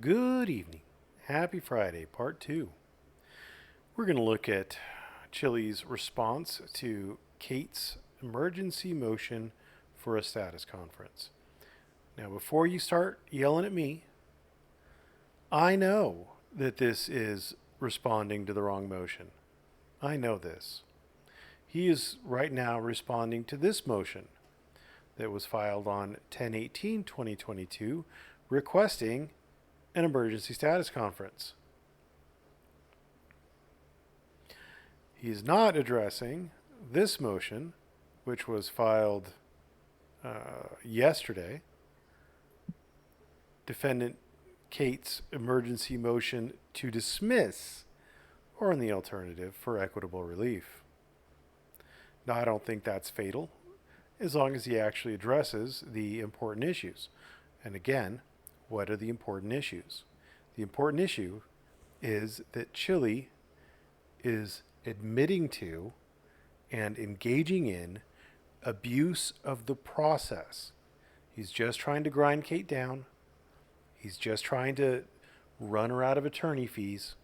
Good evening. Happy Friday, part two. We're going to look at Chillie's response to Kate's emergency motion for a status conference. Now, before you start yelling at me, I know that this is responding to the wrong motion. I know this. He is right now responding to this motion that was filed on 10/18/2022 requesting an emergency status conference. He is not addressing this motion, which was filed yesterday, defendant Kate's emergency motion to dismiss, or in the alternative, for equitable relief. Now, I don't think that's fatal, as long as he actually addresses the important issues. And again, what are the important issues? The important issue is that Chillie is admitting to and engaging in abuse of the process. He's just trying to grind Kate down. He's just trying to run her out of attorney fees.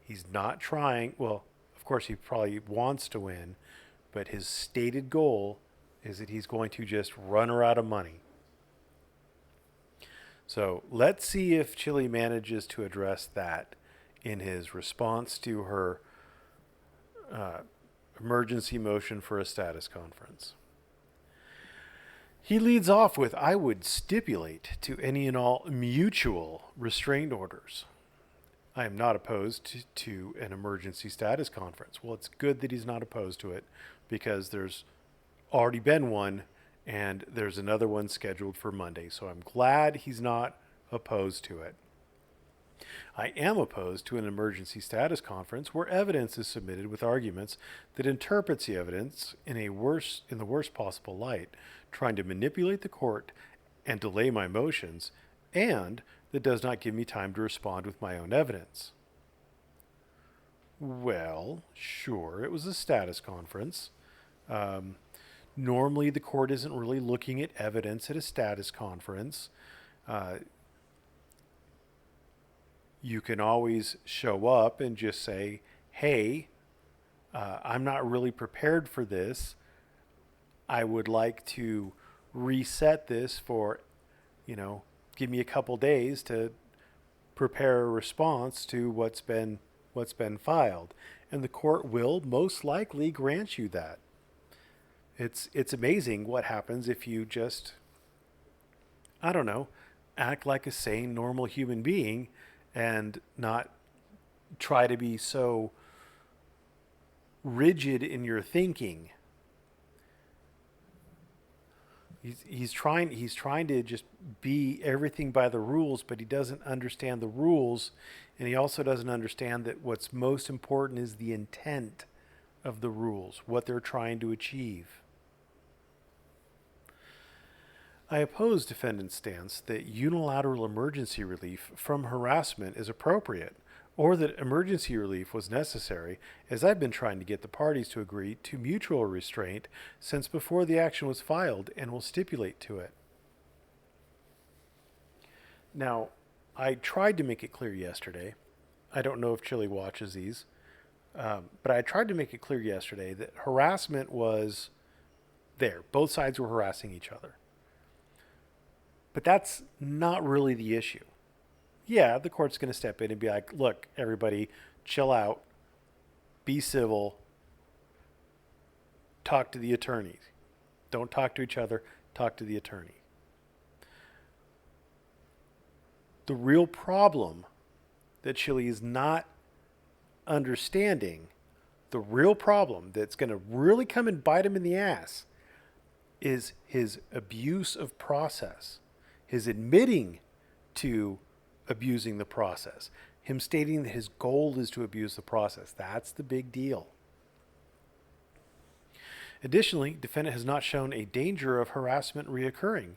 He's not trying, well, of course, he probably wants to win, but his stated goal is that he's going to just run her out of money. So let's see if Chillie manages to address that in his response to her emergency motion for a status conference. He leads off with, I would stipulate to any and all mutual restraint orders. I am not opposed to an emergency status conference. Well, it's good that he's not opposed to it because there's already been one and there's another one scheduled for Monday. So I'm glad he's not opposed to it. I am opposed to an emergency status conference where evidence is submitted with arguments that interprets the evidence in the worst possible light, trying to manipulate the court and delay my motions, and that does not give me time to respond with my own evidence. Well, sure, it was a status conference. Normally, the court isn't really looking at evidence at a status conference. You can always show up and just say, hey, I'm not really prepared for this. I would like to reset this for, give me a couple days to prepare a response to what's been filed. And the court will most likely grant you that. It's amazing what happens if you just, act like a sane, normal human being and not try to be so rigid in your thinking. He's trying to just be everything by the rules, but he doesn't understand the rules, and he also doesn't understand that what's most important is the intent of the rules, what they're trying to achieve. I oppose defendant's stance that unilateral emergency relief from harassment is appropriate, or that emergency relief was necessary, as I've been trying to get the parties to agree to mutual restraint since before the action was filed and will stipulate to it. Now, I tried to make it clear yesterday. I don't know if Chillie watches these, but I tried to make it clear yesterday that harassment was there. Both sides were harassing each other. But that's not really the issue. Yeah, the court's going to step in and be like, look, everybody, chill out, be civil, talk to the attorney. Don't talk to each other, talk to the attorney. The real problem that Chillie is not understanding, the real problem that's going to really come and bite him in the ass, is his abuse of process. His admitting to abusing the process. Him stating that his goal is to abuse the process. That's the big deal. Additionally, defendant has not shown a danger of harassment reoccurring,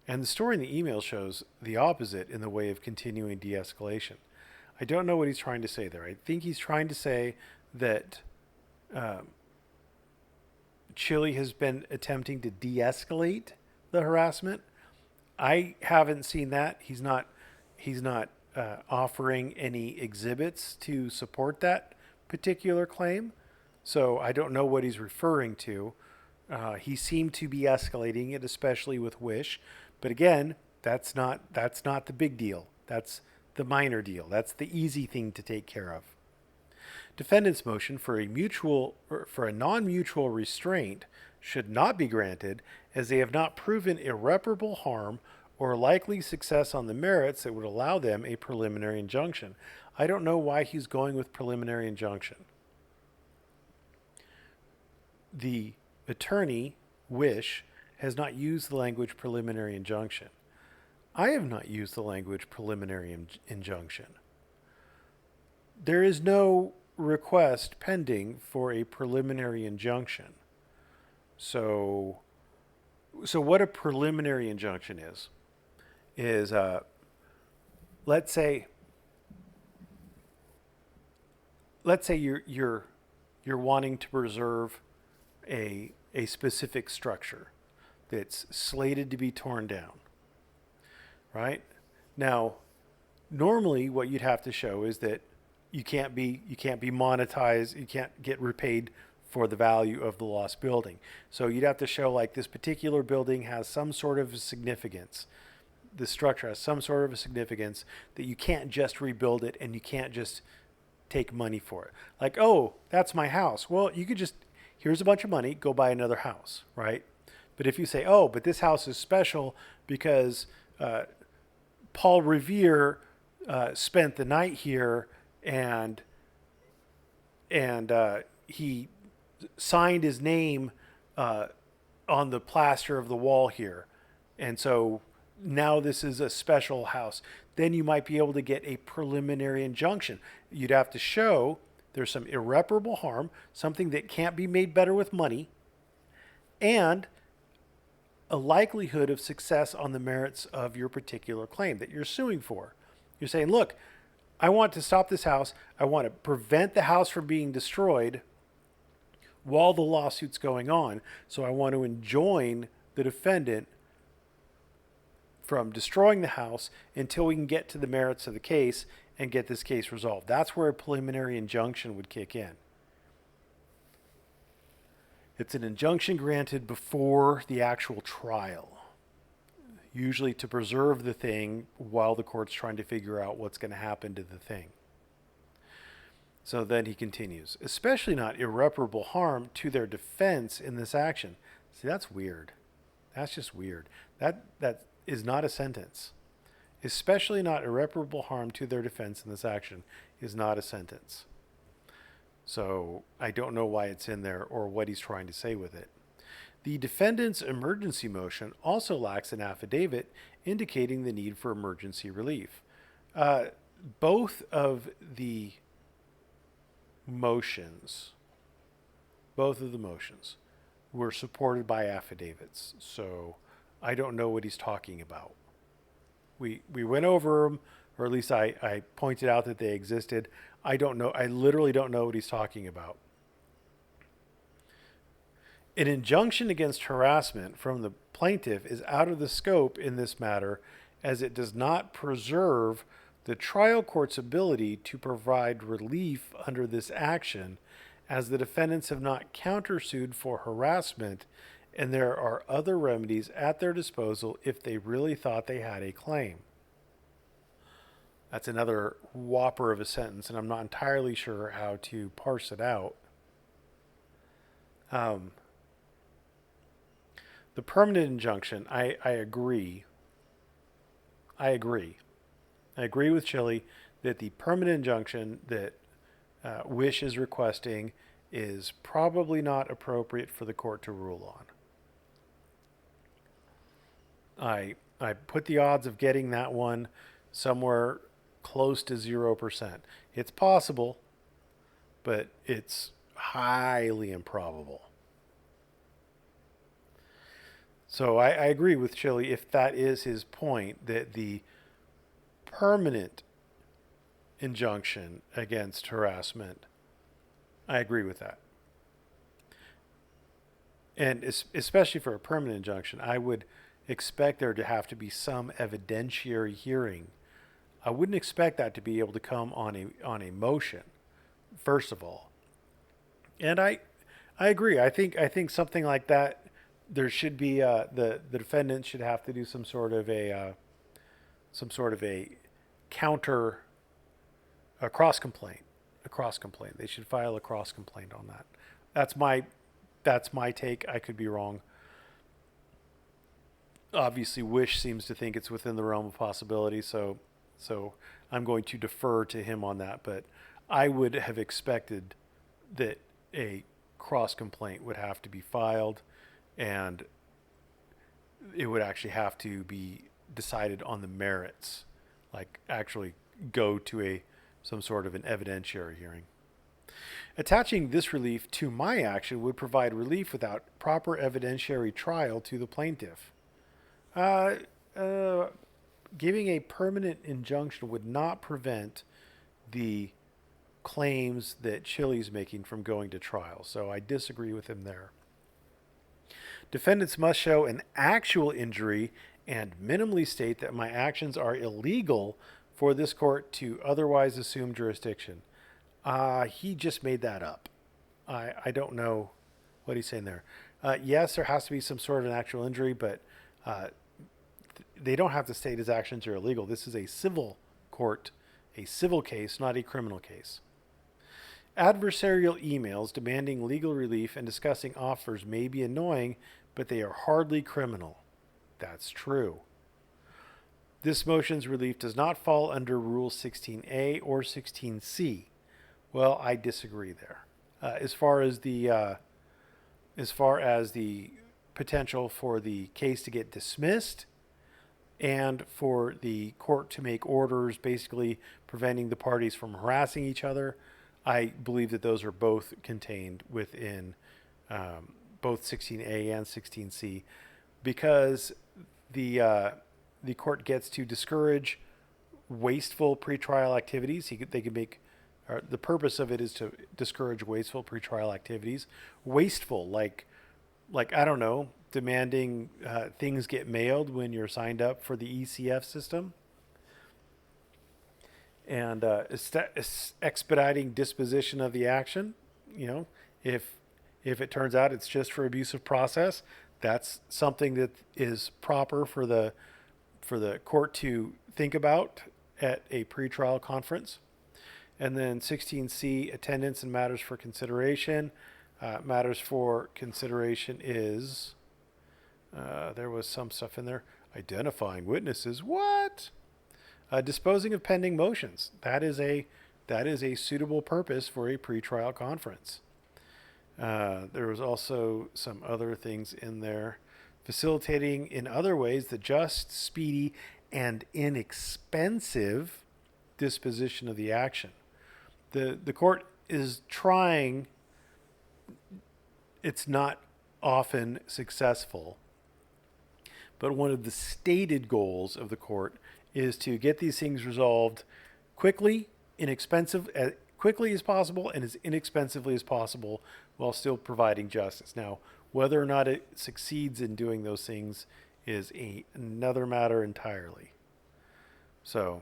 and the story in the email shows the opposite in the way of continuing de-escalation. I don't know what he's trying to say there. I think he's trying to say that Chillie has been attempting to de-escalate the harassment. I haven't seen that. He's not offering any exhibits to support that particular claim. So I don't know what he's referring to. He seemed to be escalating it, especially with Wish. But again, that's not the big deal. That's the minor deal. That's the easy thing to take care of. Defendant's motion for a non-mutual restraint should not be granted, as they have not proven irreparable harm or likely success on the merits that would allow them a preliminary injunction. I don't know why he's going with preliminary injunction. The attorney, Wish, has not used the language preliminary injunction. I have not used the language preliminary injunction. There is no request pending for a preliminary injunction. So what a preliminary injunction is let's say you're wanting to preserve a specific structure that's slated to be torn down, right? Now, normally what you'd have to show is that you can't be monetized, you can't get repaid for the value of the lost building. So you'd have to show like this particular building has some sort of significance. The structure has some sort of a significance that you can't just rebuild it and you can't just take money for it. Like, oh, that's my house. Well, you could just, here's a bunch of money, go buy another house, right? But if you say, oh, but this house is special because Paul Revere spent the night here and he signed his name on the plaster of the wall here, and so now this is a special house, then you might be able to get a preliminary injunction. You'd have to show there's some irreparable harm, something that can't be made better with money, and a likelihood of success on the merits of your particular claim that you're suing for. You're saying, look, I want to stop this house. I want to prevent the house from being destroyed while the lawsuit's going on. So I want to enjoin the defendant from destroying the house until we can get to the merits of the case and get this case resolved. That's where a preliminary injunction would kick in. It's an injunction granted before the actual trial, usually to preserve the thing while the court's trying to figure out what's going to happen to the thing. So then he continues, especially not irreparable harm to their defense in this action. See, that's weird. That's just weird. That is not a sentence. Especially not irreparable harm to their defense in this action is not a sentence. So I don't know why it's in there or what he's trying to say with it. The defendant's emergency motion also lacks an affidavit indicating the need for emergency relief. Both of the motions were supported by affidavits. So I don't know what he's talking about. We went over them, or at least I pointed out that they existed. I don't know. I literally don't know what he's talking about. An injunction against harassment from the plaintiff is out of the scope in this matter, as it does not preserve the trial court's ability to provide relief under this action, as the defendants have not countersued for harassment, and there are other remedies at their disposal if they really thought they had a claim. That's another whopper of a sentence, and I'm not entirely sure how to parse it out. The permanent injunction, I agree. I agree with Chillie that the permanent injunction that Wish is requesting is probably not appropriate for the court to rule on. I put the odds of getting that one somewhere close to 0%. It's possible, but it's highly improbable. So I agree with Chillie if that is his point, that the permanent injunction against harassment, I agree with that. And especially for a permanent injunction, I would expect there to have to be some evidentiary hearing I wouldn't expect that to be able to come on a motion, first of all. And I agree. I think something like that, there should be the defendant should have to do some sort of a counter a cross complaint, a cross complaint. They should file a cross complaint on that. That's my that's my take. I could be wrong. Obviously, Wish seems to think it's within the realm of possibility, so I'm going to defer to him on that. But I would have expected that a cross complaint would have to be filed, and it would actually have to be decided on the merits, like actually go to a some sort of an evidentiary hearing. Attaching this relief to my action would provide relief without proper evidentiary trial to the plaintiff. Uh, uh, Giving a permanent injunction would not prevent the claims that Chillie's making from going to trial, so I disagree with him there. Defendants must show an actual injury and minimally state that my actions are illegal for this court to otherwise assume jurisdiction. He just made that up. I don't know what he's saying there. Yes, there has to be some sort of an actual injury, but uh, they don't have to state his actions are illegal. This is a civil court, a civil case, not a criminal case. Adversarial emails demanding legal relief and discussing offers may be annoying, but they are hardly criminal. That's true. This motion's relief does not fall under Rule 16A or 16C. Well, I disagree there. As far as the potential for the case to get dismissed and for the court to make orders basically preventing the parties from harassing each other, I believe that those are both contained within both 16A and 16C, because the court gets to discourage wasteful pretrial activities. They can make the purpose of it is to discourage wasteful pretrial activities. Wasteful, like I don't know, demanding things get mailed when you're signed up for the ECF system, and expediting disposition of the action. You know, if it turns out it's just for abusive process, that's something that is proper for the court to think about at a pretrial conference. And then 16C, attendance and matters for consideration. Matters for consideration is, there was some stuff in there. Identifying witnesses. What? Disposing of pending motions. That is a suitable purpose for a pretrial conference. There was also some other things in there. Facilitating in other ways the just, speedy, and inexpensive disposition of the action. The court is trying, it's not often successful, but one of the stated goals of the court is to get these things resolved quickly, quickly as possible and as inexpensively as possible while still providing justice. Now, whether or not it succeeds in doing those things is another matter entirely. So,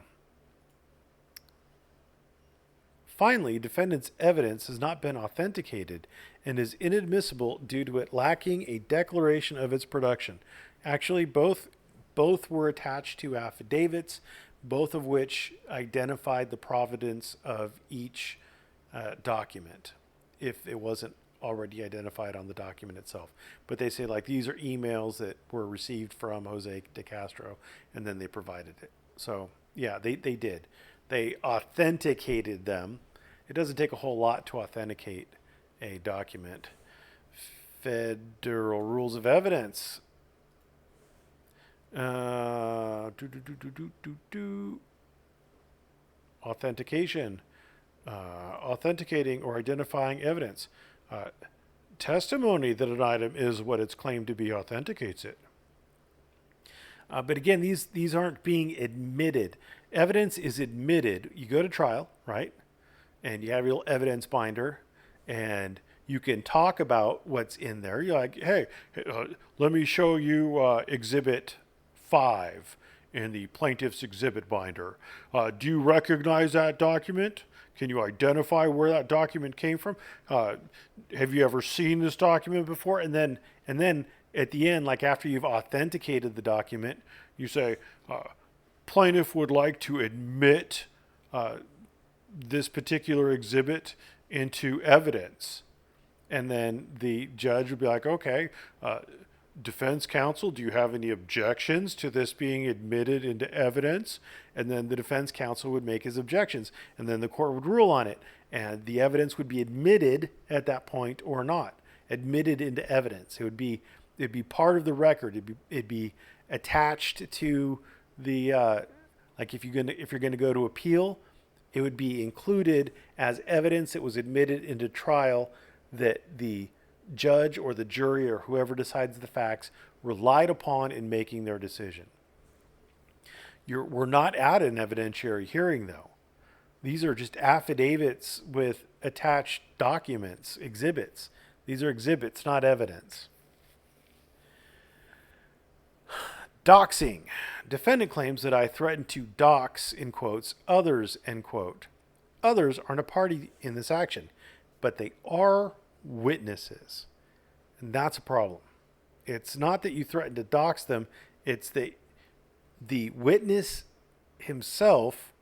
finally, defendant's evidence has not been authenticated and is inadmissible due to it lacking a declaration of its production. Actually, both were attached to affidavits, both of which identified the provenance of each document, if it wasn't already identified on the document itself. But they say, like, these are emails that were received from Jose de Castro, and then they provided it. So, yeah, they did. They authenticated them. It doesn't take a whole lot to authenticate a document. Federal Rules of Evidence. Authentication. Authenticating or identifying evidence. Testimony that an item is what it's claimed to be authenticates it. But again, these aren't being admitted. Evidence is admitted. You go to trial, right? And you have your evidence binder, and you can talk about what's in there. You're like, hey, let me show you Exhibit 5. in the plaintiff's exhibit binder. Do you recognize that document? Can you identify where that document came from? Have you ever seen this document before? And then at the end, like after you've authenticated the document, you say, plaintiff would like to admit this particular exhibit into evidence. And then the judge would be like, okay, defense counsel, do you have any objections to this being admitted into evidence? And then the defense counsel would make his objections. And then the court would rule on it. And the evidence would be admitted at that point or not. Admitted into evidence. It'd be part of the record. It'd be attached to the like if you're gonna go to appeal, it would be included as evidence that was admitted into trial that the judge or the jury or whoever decides the facts relied upon in making their decision. We're not at an evidentiary hearing, though. These are just affidavits with attached documents, exhibits. These are exhibits, not evidence. Doxing. Defendant claims that I threatened to dox, in quotes, others, end quote. Others aren't a party in this action, but they are witnesses. And that's a problem. It's not that you threatened to dox them, it's that the witness himself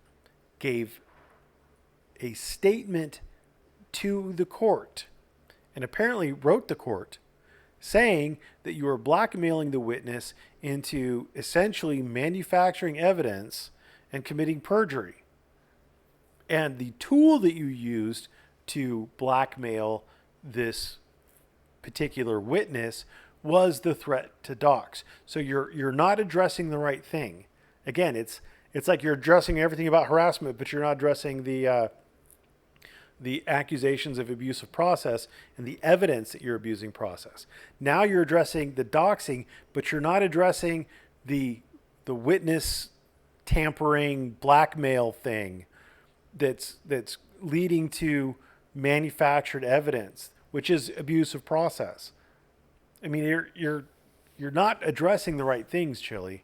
gave a statement to the court and apparently wrote the court saying that you were blackmailing the witness into essentially manufacturing evidence and committing perjury. And the tool that you used to blackmail this particular witness was the threat to dox. So you're not addressing the right thing. Again, it's like you're addressing everything about harassment, but you're not addressing the accusations of abuse of process and the evidence that you're abusing process. Now you're addressing the doxing, but you're not addressing the witness tampering blackmail thing that's leading to manufactured evidence, which is abuse of process. I mean, you're not addressing the right things, Chillie.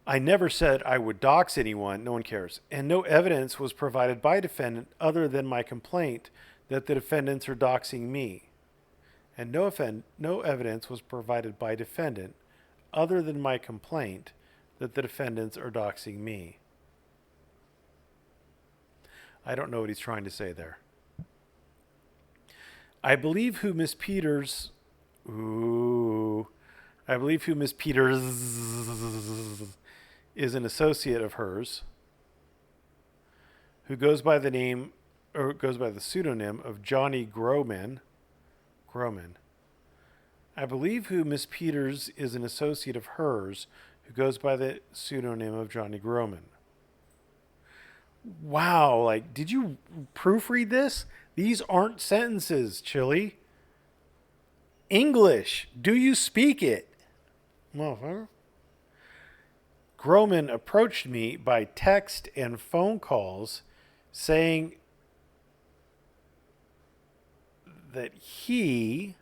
I never said I would dox anyone. No one cares. And no evidence was provided by defendant other than my complaint that the defendants are doxing me. And no evidence was provided by defendant other than my complaint that the defendants are doxing me. I don't know what he's trying to say there. I believe who Miss Peters is an associate of hers who goes by the name or goes by the pseudonym of Johnny Groman. I believe who Miss Peters is an associate of hers who goes by the pseudonym of Johnny Groman. Wow, like, did you proofread this? These aren't sentences, Chillie. English. Do you speak it? Motherfucker. Groman approached me by text and phone calls saying that he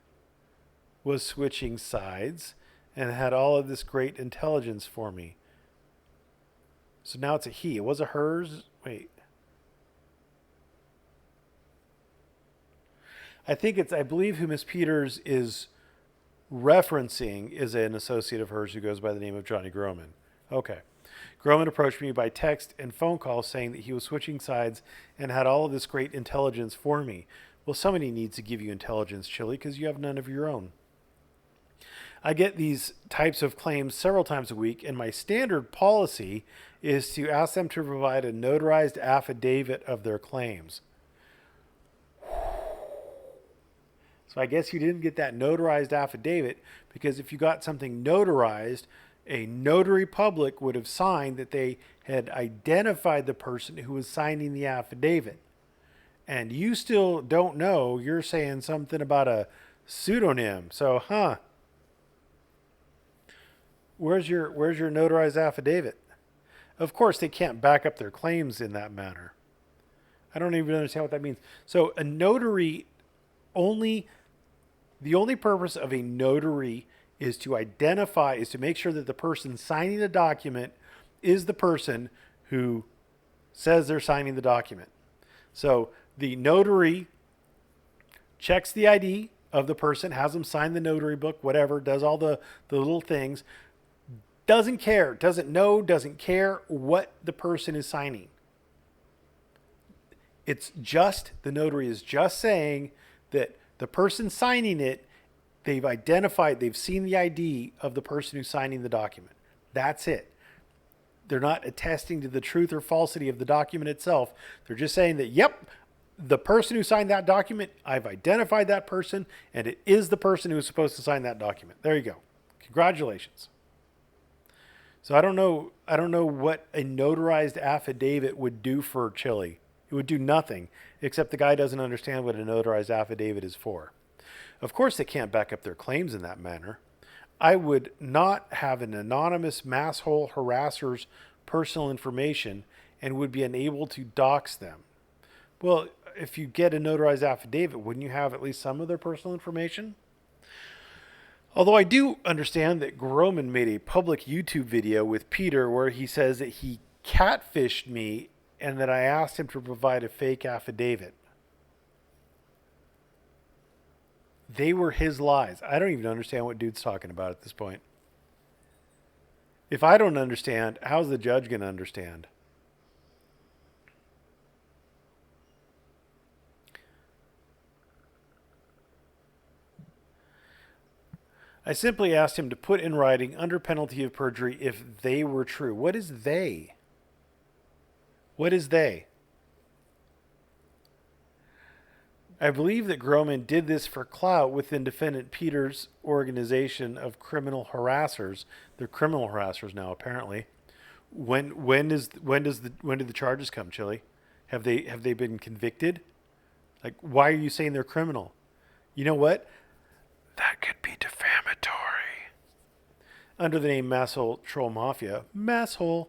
was switching sides and had all of this great intelligence for me. So now it's a he. It was a hers. Wait. I believe who Miss Peters is referencing is an associate of hers who goes by the name of Johnny Groman. Okay. Groman approached me by text and phone call saying that he was switching sides and had all of this great intelligence for me. Well, somebody needs to give you intelligence, Chillie, because you have none of your own. I get these types of claims several times a week, and my standard policy is to ask them to provide a notarized affidavit of their claims. So I guess you didn't get that notarized affidavit, because if you got something notarized, a notary public would have signed that they had identified the person who was signing the affidavit. And you still don't know. You're saying something about a pseudonym. So, where's your notarized affidavit? Of course, they can't back up their claims in that manner. I don't even understand what that means. So a notary the only purpose of a notary is to identify, is to make sure that the person signing the document is the person who says they're signing the document. So the notary checks the ID of the person, has them sign the notary book, whatever, does all the little things, doesn't care, doesn't care what the person is signing. It's just, the notary is just saying that the person signing it, they've identified, they've seen the ID of the person who's signing the document. That's it. They're not attesting to the truth or falsity of the document itself. They're just saying that, yep, the person who signed that document, I've identified that person, and it is the person who is supposed to sign that document. There you go. Congratulations. So I don't know what a notarized affidavit would do for Chillie. It would do nothing, except the guy doesn't understand what a notarized affidavit is for. Of course they can't back up their claims in that manner. I would not have an anonymous masshole harasser's personal information and would be unable to dox them. Well, if you get a notarized affidavit, wouldn't you have at least some of their personal information? Although I do understand that Groman made a public YouTube video with Peter where he says that he catfished me and that I asked him to provide a fake affidavit. They were his lies. I don't even understand what dude's talking about at this point. If I don't understand, how's the judge going to understand? I simply asked him to put in writing under penalty of perjury if they were true. What is they? What is they? I believe that Groman did this for clout within defendant Peter's organization of criminal harassers. They're criminal harassers now, apparently. When did the charges come, Chillie? Have they been convicted? Like, why are you saying they're criminal? You know what? That could be defamatory. Under the name Masshole Troll Mafia, Masshole.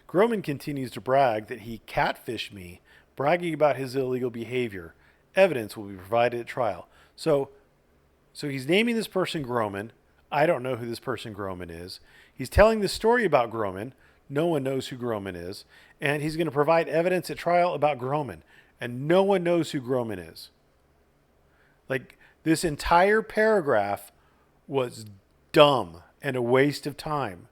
Groman continues to brag that he catfished me, bragging about his illegal behavior. Evidence will be provided at trial. So he's naming this person Groman. I don't know who this person Groman is. He's telling the story about Groman. No one knows who Groman is. And he's going to provide evidence at trial about Groman. And no one knows who Groman is. Like, this entire paragraph was dumb and a waste of time.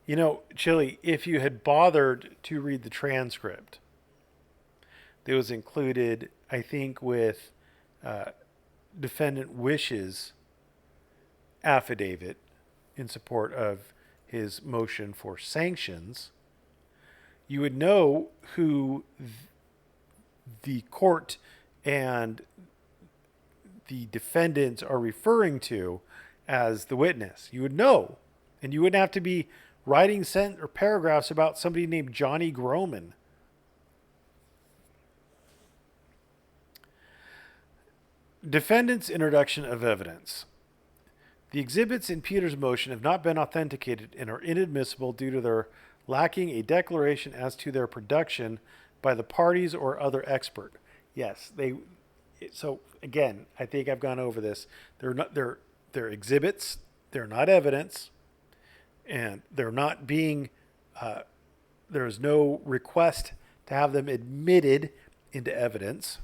You know, Chillie, if you had bothered to read the transcript that was included, I think, with defendant Wish's affidavit in support of his motion for sanctions, you would know who the court and the defendants are referring to as the witness. You would know, and you wouldn't have to be writing or paragraphs about somebody named Johnny Groman. Defendant's introduction of evidence. The exhibits in Peter's motion have not been authenticated and are inadmissible due to their lacking a declaration as to their production by the parties or other expert. Yes, so again, I think I've gone over this. They're exhibits, they're not evidence, and they're not being there is no request to have them admitted into evidence.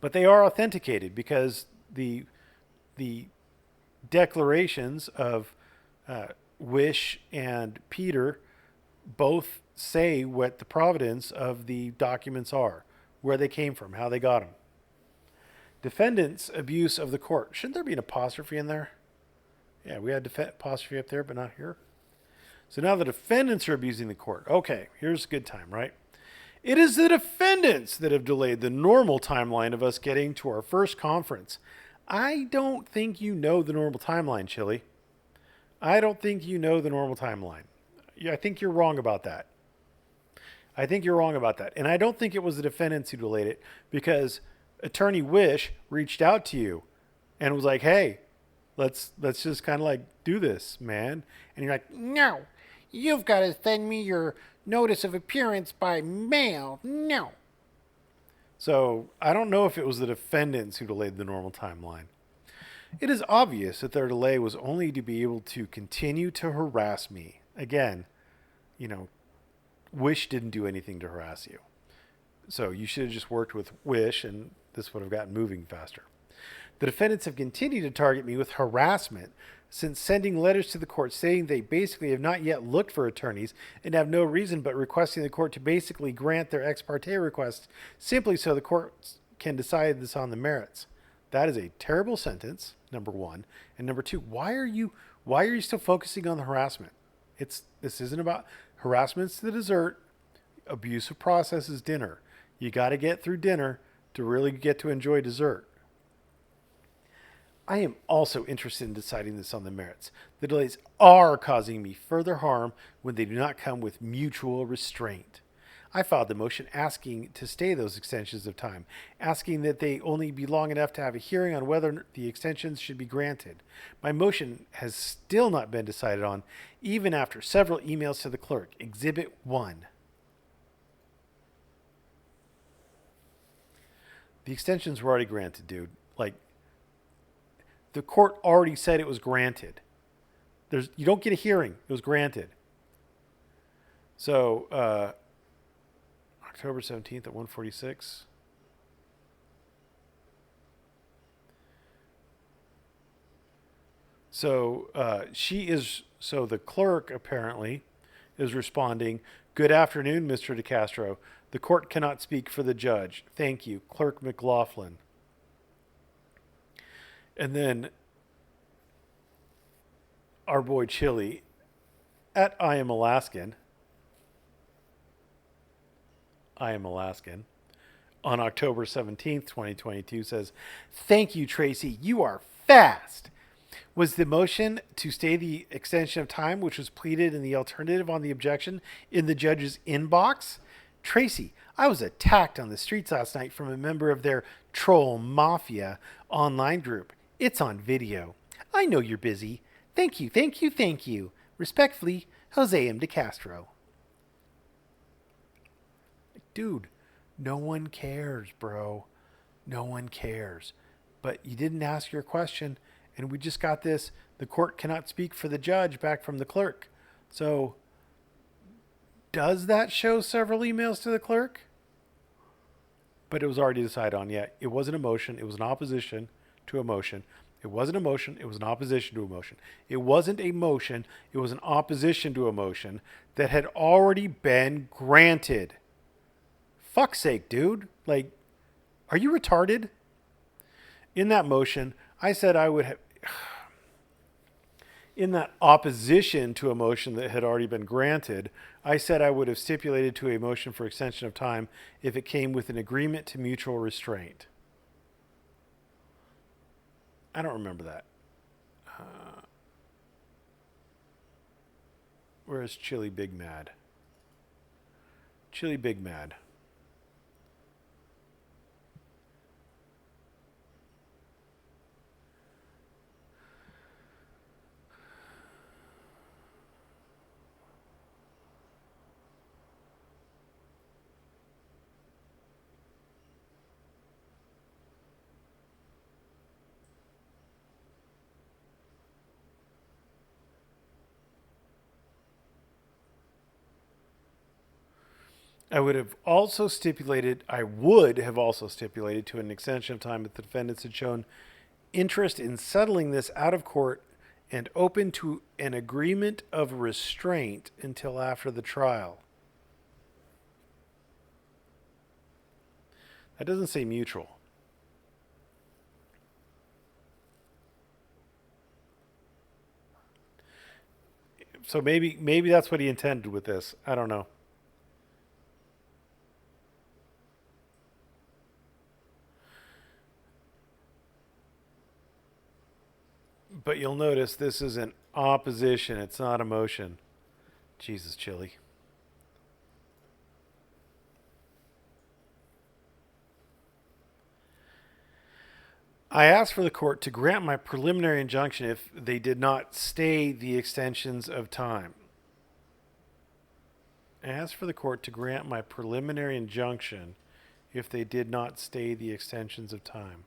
But they are authenticated because the declarations of Wish and Peter both say what the provenance of the documents are, where they came from, how they got them. Defendant's abuse of the court. Shouldn't there be an apostrophe in there? Yeah, we had apostrophe up there, but not here. So now the defendants are abusing the court. Okay, here's a good time, right? It is the defendants that have delayed the normal timeline of us getting to our first conference. I don't think you know the normal timeline, Chillie. I don't think you know the normal timeline. I think you're wrong about that. And I don't think it was the defendants who delayed it because Attorney Wish reached out to you and was like, hey, let's just kind of like do this, man. And you're like, no, you've got to send me your notice of appearance by mail. No. So I don't know if it was the defendants who delayed the normal timeline. It is obvious that their delay was only to be able to continue to harass me. Again, you know, Wish didn't do anything to harass you. So you should have just worked with Wish and this would have gotten moving faster. The defendants have continued to target me with harassment since sending letters to the court saying they basically have not yet looked for attorneys and have no reason but requesting the court to basically grant their ex parte requests simply so the court can decide this on the merits. That is a terrible sentence, number one. And number two, why are you still focusing on the harassment? This isn't about harassment's the dessert, abusive process is dinner. You got to get through dinner to really get to enjoy dessert. I am also interested in deciding this on the merits. The delays are causing me further harm when they do not come with mutual restraint. I filed the motion asking to stay those extensions of time, asking that they only be long enough to have a hearing on whether the extensions should be granted. My motion has still not been decided on, even after several emails to the clerk. Exhibit 1. The extensions were already granted, dude. Like, the court already said it was granted. You don't get a hearing. It was granted. So, October 17th at 1:46. So the clerk apparently is responding, "Good afternoon, Mr. DeCastro. The court cannot speak for the judge. Thank you, Clerk McLaughlin." And then our boy Chillie at I am Alaskan on October 17th, 2022 says, "Thank you, Tracy. You are fast." Was the motion to stay the extension of time, which was pleaded in the alternative on the objection, in the judge's inbox? Tracy, I was attacked on the streets last night from a member of their troll mafia online group. It's on video. I know you're busy. Thank you, thank you, thank you. Respectfully, Jose M. DeCastro. Dude, no one cares, bro. No one cares. But you didn't ask your question, and we just got this. The court cannot speak for the judge back from the clerk. So, does that show several emails to the clerk? But it was already decided on. Yeah, it wasn't a motion. It was an opposition to a motion. It wasn't a motion. It was an opposition to a motion. It wasn't a motion. It was an opposition to a motion that had already been granted. Fuck's sake, dude. Like, are you retarded? In that motion, I said I would have... In that opposition to a motion that had already been granted, I said I would have stipulated to a motion for extension of time if it came with an agreement to mutual restraint. I don't remember that. Where's Chillie Big Mad? Chillie Big Mad. I would have also stipulated to an extension of time if the defendants had shown interest in settling this out of court and open to an agreement of restraint until after the trial. That doesn't say mutual. So maybe that's what he intended with this. I don't know. But you'll notice this is an opposition. It's not a motion. Jesus, Chillie. I asked for the court to grant my preliminary injunction if they did not stay the extensions of time. I asked for the court to grant my preliminary injunction if they did not stay the extensions of time.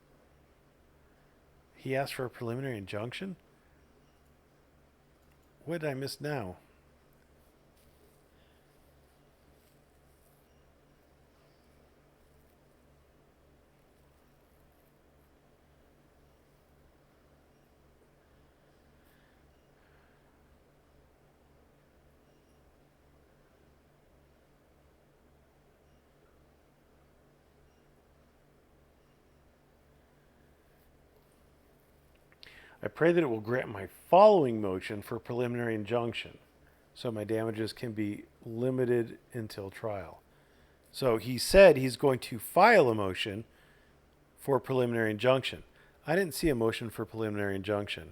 He asked for a preliminary injunction? What did I miss now? I pray that it will grant my following motion for preliminary injunction, so my damages can be limited until trial. So he said he's going to file a motion for preliminary injunction. I didn't see a motion for preliminary injunction.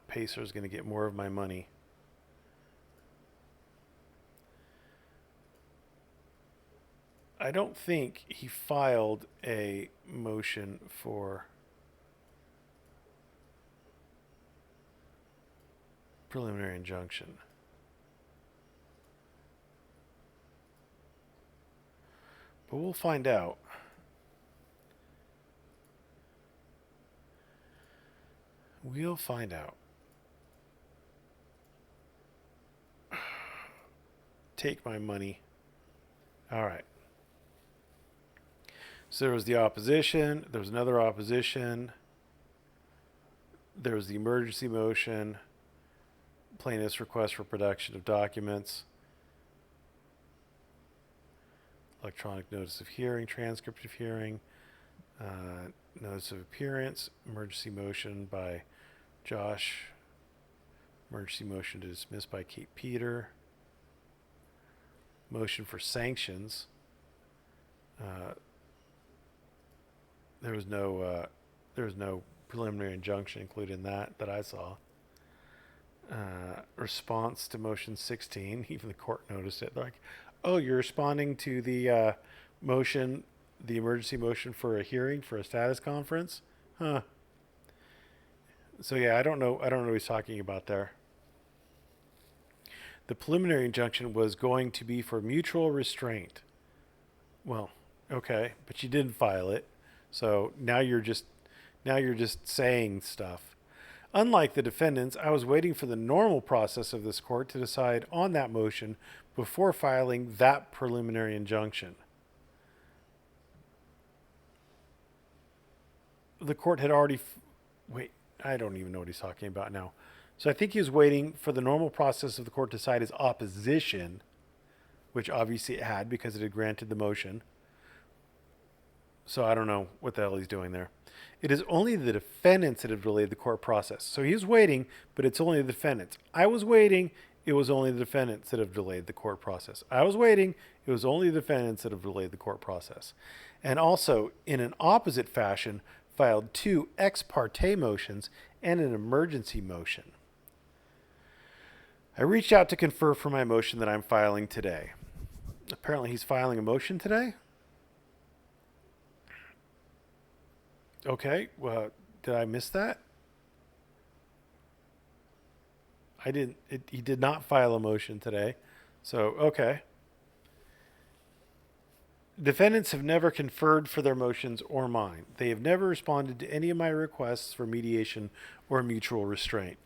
Pacer's going to get more of my money. I don't think he filed a motion for preliminary injunction. But we'll find out. We'll find out. Take my money. All right. So there was the opposition. There was another opposition. There was the emergency motion. Plaintiff's request for production of documents. Electronic notice of hearing, transcript of hearing, notice of appearance, emergency motion by Josh, emergency motion to dismiss by Kate Peter, motion for sanctions. There was no preliminary injunction included in that I saw. Response to motion 16, even the court noticed it. They're like, oh, you're responding to the motion, the emergency motion for a hearing for a status conference? Huh. So yeah, I don't know what he's talking about there. The preliminary injunction was going to be for mutual restraint. Well, okay, but you didn't file it. So now you're just saying stuff. Unlike the defendants, I was waiting for the normal process of this court to decide on that motion before filing that preliminary injunction. The court had already... Wait, I don't even know what he's talking about now. So I think he was waiting for the normal process of the court to decide his opposition, which obviously it had because it had granted the motion. So I don't know what the hell he's doing there. It is only the defendants that have delayed the court process. So he's waiting, but it's only the defendants. I was waiting. It was only the defendants that have delayed the court process. I was waiting. It was only the defendants that have delayed the court process. And also, in an opposite fashion, filed 2 ex parte motions and an emergency motion. I reached out to confer for my motion that I'm filing today. Apparently he's filing a motion today? Okay, well, did I miss that? I didn't. He did not file a motion today. So, okay. Defendants have never conferred for their motions or mine. They have never responded to any of my requests for mediation or mutual restraint.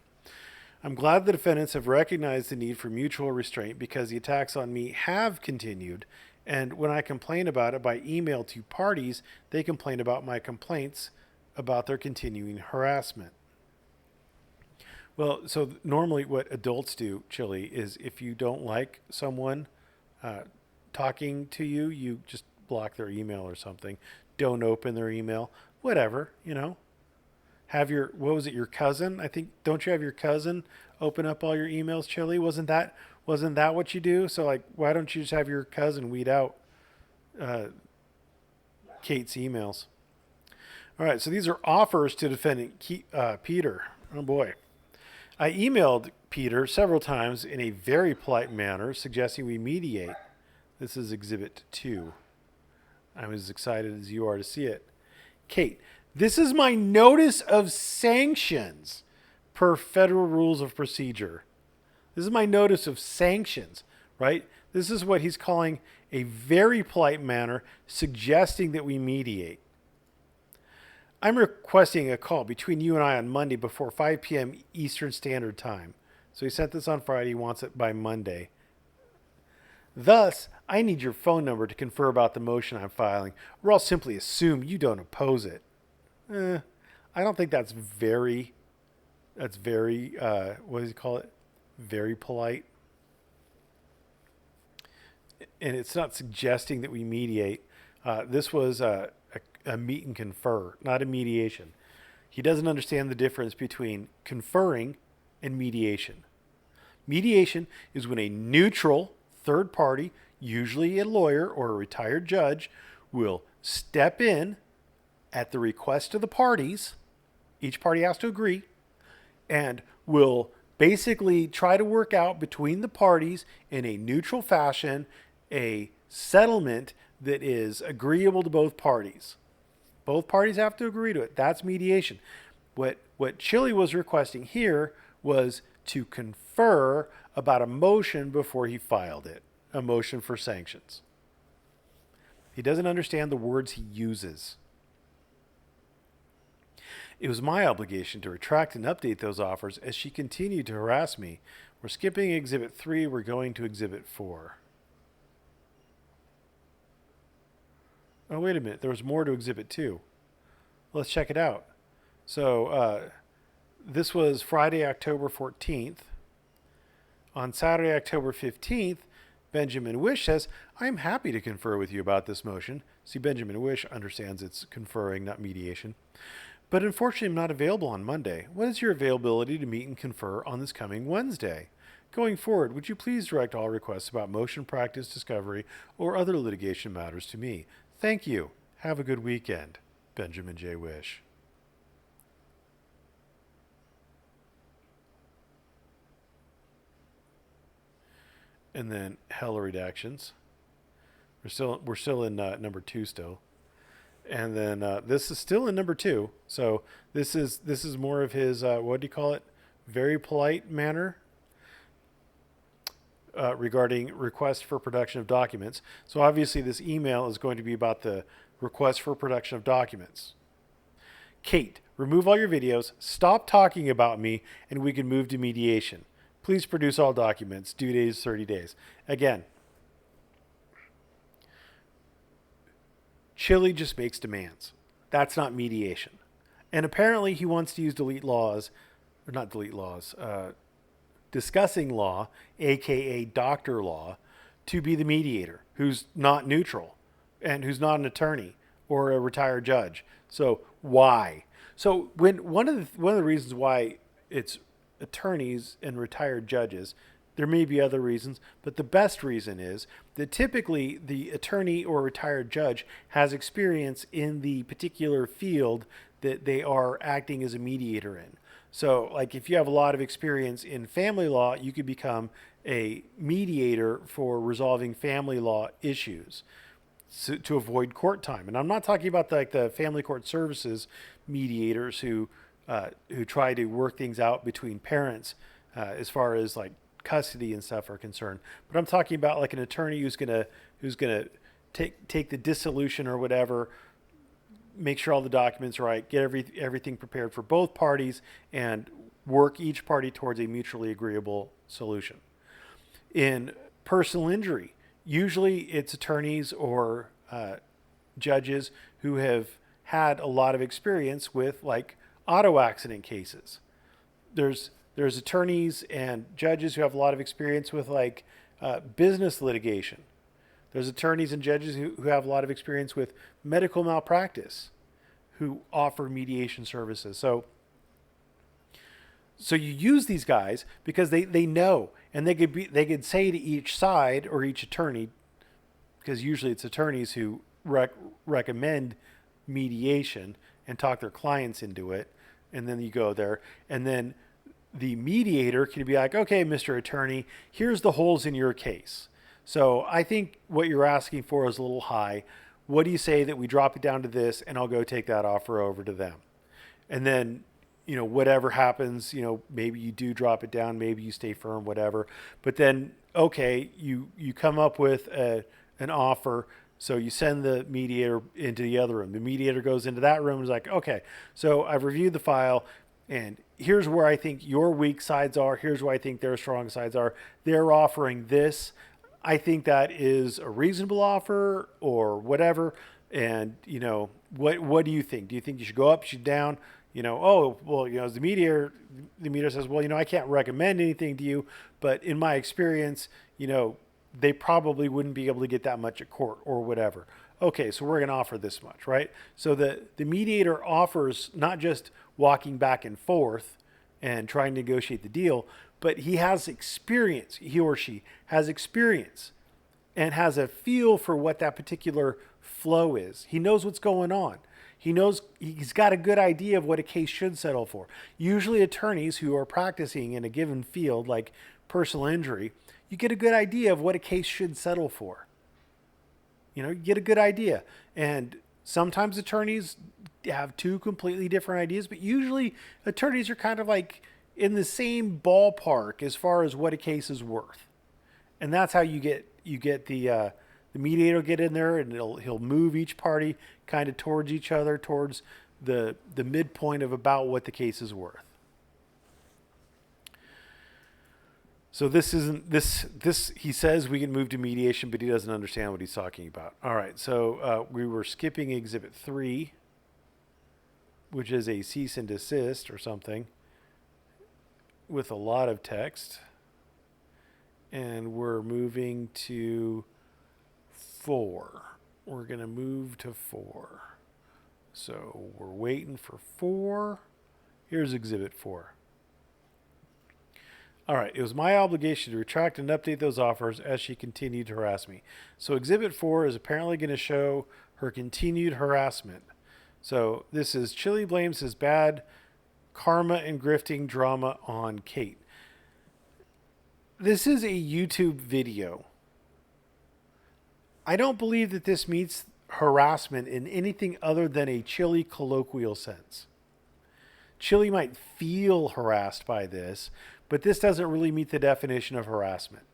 I'm glad the defendants have recognized the need for mutual restraint because the attacks on me have continued, and when I complain about it by email to parties, they complain about my complaints about their continuing harassment. Well, so normally what adults do, Chillie, is if you don't like someone talking to you, you just block their email or something. Don't open their email. Whatever, Have your cousin? I think, don't you have your cousin open up all your emails, Chillie? Wasn't that what you do? So why don't you just have your cousin weed out Kate's emails? All right, so these are offers to defendant Peter. Oh boy. I emailed Peter several times in a very polite manner, suggesting we mediate. This is Exhibit 2. I'm as excited as you are to see it. Kate, this is my notice of sanctions per federal rules of procedure. This is my notice of sanctions, right? This is what he's calling a very polite manner suggesting that we mediate. I'm requesting a call between you and I on Monday before 5 p.m. Eastern Standard Time. So he sent this on Friday. He wants it by Monday. Thus, I need your phone number to confer about the motion I'm filing, or I'll simply assume you don't oppose it. I don't think that's very, what does he call it? Very polite. And it's not suggesting that we mediate. This was a meet and confer, not a mediation. He doesn't understand the difference between conferring and mediation. Mediation is when a neutral third party, usually a lawyer or a retired judge, will step in at the request of the parties. Each party has to agree, and will basically try to work out between the parties in a neutral fashion a settlement that is agreeable to both parties. Both parties have to agree to it. That's mediation. What Chillie was requesting here was to confer about a motion before he filed it, a motion for sanctions. He doesn't understand the words he uses. It was my obligation to retract and update those offers as she continued to harass me. We're skipping Exhibit 3. We're going to Exhibit 4. Oh, wait a minute. There was more to Exhibit 2. Let's check it out. So this was Friday, October 14th. On Saturday, October 15th, Benjamin Wish says, I'm happy to confer with you about this motion. See, Benjamin Wish understands it's conferring, not mediation. But unfortunately, I'm not available on Monday. What is your availability to meet and confer on this coming Wednesday? Going forward, would you please direct all requests about motion practice discovery or other litigation matters to me? Thank you. Have a good weekend. Benjamin J. Wish. And then hella redactions. We're still in number 2 still. And then this is still in number 2. So this is more of his what do you call it? Very polite manner regarding request for production of documents. So obviously this email is going to be about the request for production of documents. Kate, remove all your videos, stop talking about me, and we can move to mediation. Please produce all documents. Due date is 30 days. Again, Chillie just makes demands. That's not mediation. And apparently he wants to use discussing law, aka doctor law, to be the mediator, who's not neutral and who's not an attorney or a retired judge. So why? So when one of the reasons why it's attorneys and retired judges, there may be other reasons, but the best reason is that typically the attorney or retired judge has experience in the particular field that they are acting as a mediator in. So like if you have a lot of experience in family law, you could become a mediator for resolving family law issues to avoid court time. And I'm not talking about the family court services mediators who try to work things out between parents as far as like custody and stuff are concerned. But I'm talking about like an attorney who's gonna take the dissolution or whatever, make sure all the documents are right, get everything prepared for both parties, and work each party towards a mutually agreeable solution. In personal injury, usually it's attorneys or judges who have had a lot of experience with like auto accident cases. There's attorneys and judges who have a lot of experience with like business litigation. There's attorneys and judges who have a lot of experience with medical malpractice, who offer mediation services. So you use these guys because they know, and they could say to each side or each attorney, because usually it's attorneys who recommend mediation and talk their clients into it, and then you go there, and then the mediator can be like, okay, Mr. Attorney, here's the holes in your case. So I think what you're asking for is a little high. What do you say that we drop it down to this, and I'll go take that offer over to them? And then, whatever happens, maybe you do drop it down, maybe you stay firm, whatever. But then, okay, you come up with an an offer. So you send the mediator into the other room. The mediator goes into that room and is like, okay, so I've reviewed the file and here's where I think your weak sides are. Here's where I think their strong sides are. They're offering this. I think that is a reasonable offer or whatever. And, what do you think? Do you think you should go up, should down? Oh, well, as the mediator says, well, I can't recommend anything to you, but in my experience, they probably wouldn't be able to get that much at court or whatever. Okay, so we're going to offer this much, right? So the mediator offers not just walking back and forth and trying to negotiate the deal, but he has experience. He or she has experience and has a feel for what that particular flow is. He knows what's going on. He's got a good idea of what a case should settle for. Usually attorneys who are practicing in a given field like personal injury, you get a good idea of what a case should settle for. You get a good idea. And sometimes attorneys have two completely different ideas, but usually attorneys are kind of like in the same ballpark as far as what a case is worth. And that's how you get the mediator will get in there and he'll move each party kind of towards each other, towards the midpoint of about what the case is worth. So this isn't this. He says we can move to mediation, but he doesn't understand what he's talking about. All right, so we were skipping Exhibit 3, which is a cease and desist or something with a lot of text, and we're moving to 4. We're gonna move to 4. So we're waiting for 4. Here's Exhibit 4. All right, it was my obligation to retract and update those offers as she continued to harass me. So Exhibit 4 is apparently going to show her continued harassment. So this is Chillie blames his bad karma and grifting drama on Kate. This is a YouTube video. I don't believe that this meets harassment in anything other than a Chillie colloquial sense. Chillie might feel harassed by this, but this doesn't really meet the definition of harassment.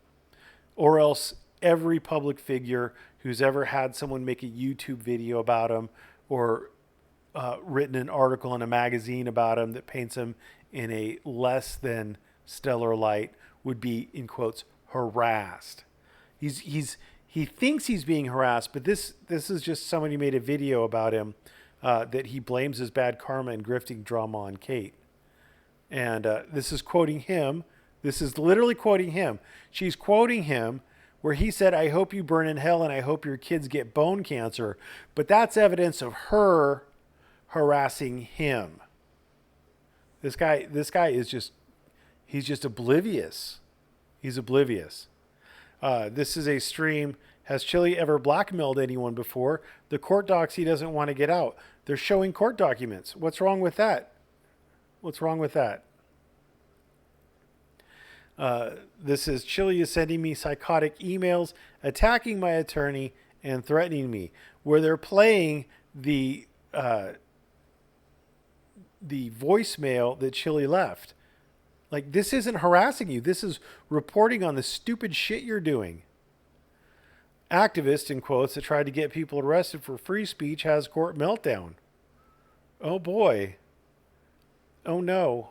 Or else every public figure who's ever had someone make a YouTube video about him or written an article in a magazine about him that paints him in a less than stellar light would be, in quotes, harassed. He thinks he's being harassed, but this is just somebody made a video about him that he blames his bad karma and grifting drama on Kate. And this is quoting him. This is literally quoting him. She's quoting him where he said, I hope you burn in hell and I hope your kids get bone cancer. But that's evidence of her harassing him. This guy is he's just oblivious. He's oblivious. This is a stream. Has Chillie ever blackmailed anyone before? The court docs he doesn't want to get out. They're showing court documents. What's wrong with that? What's wrong with that? This is Chillie is sending me psychotic emails, attacking my attorney, and threatening me. Where they're playing the voicemail that Chillie left. Like, this isn't harassing you. This is reporting on the stupid shit you're doing. Activist, in quotes, that tried to get people arrested for free speech has court meltdown. Oh boy. Oh no.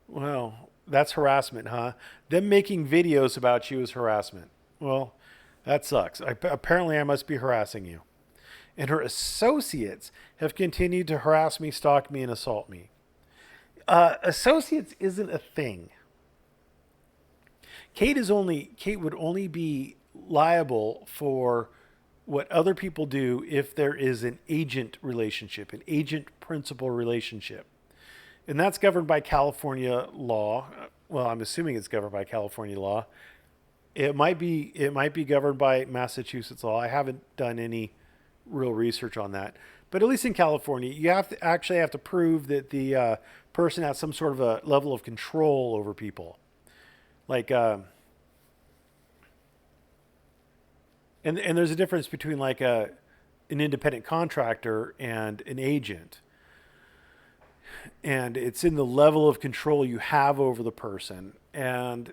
Well, that's harassment, huh? Them making videos about you is harassment. Well, that sucks. Apparently I must be harassing you. And her associates have continued to harass me, stalk me, and assault me. Associates isn't a thing. Kate would only be liable for what other people do if there is an agent relationship, an agent-principal relationship. And that's governed by California law. Well, I'm assuming it's governed by California law. It might be governed by Massachusetts law. I haven't done any real research on that. But at least in California, you have to prove that the person has some sort of a level of control over people. Like, and there's a difference between like an independent contractor and an agent. And it's in the level of control you have over the person. And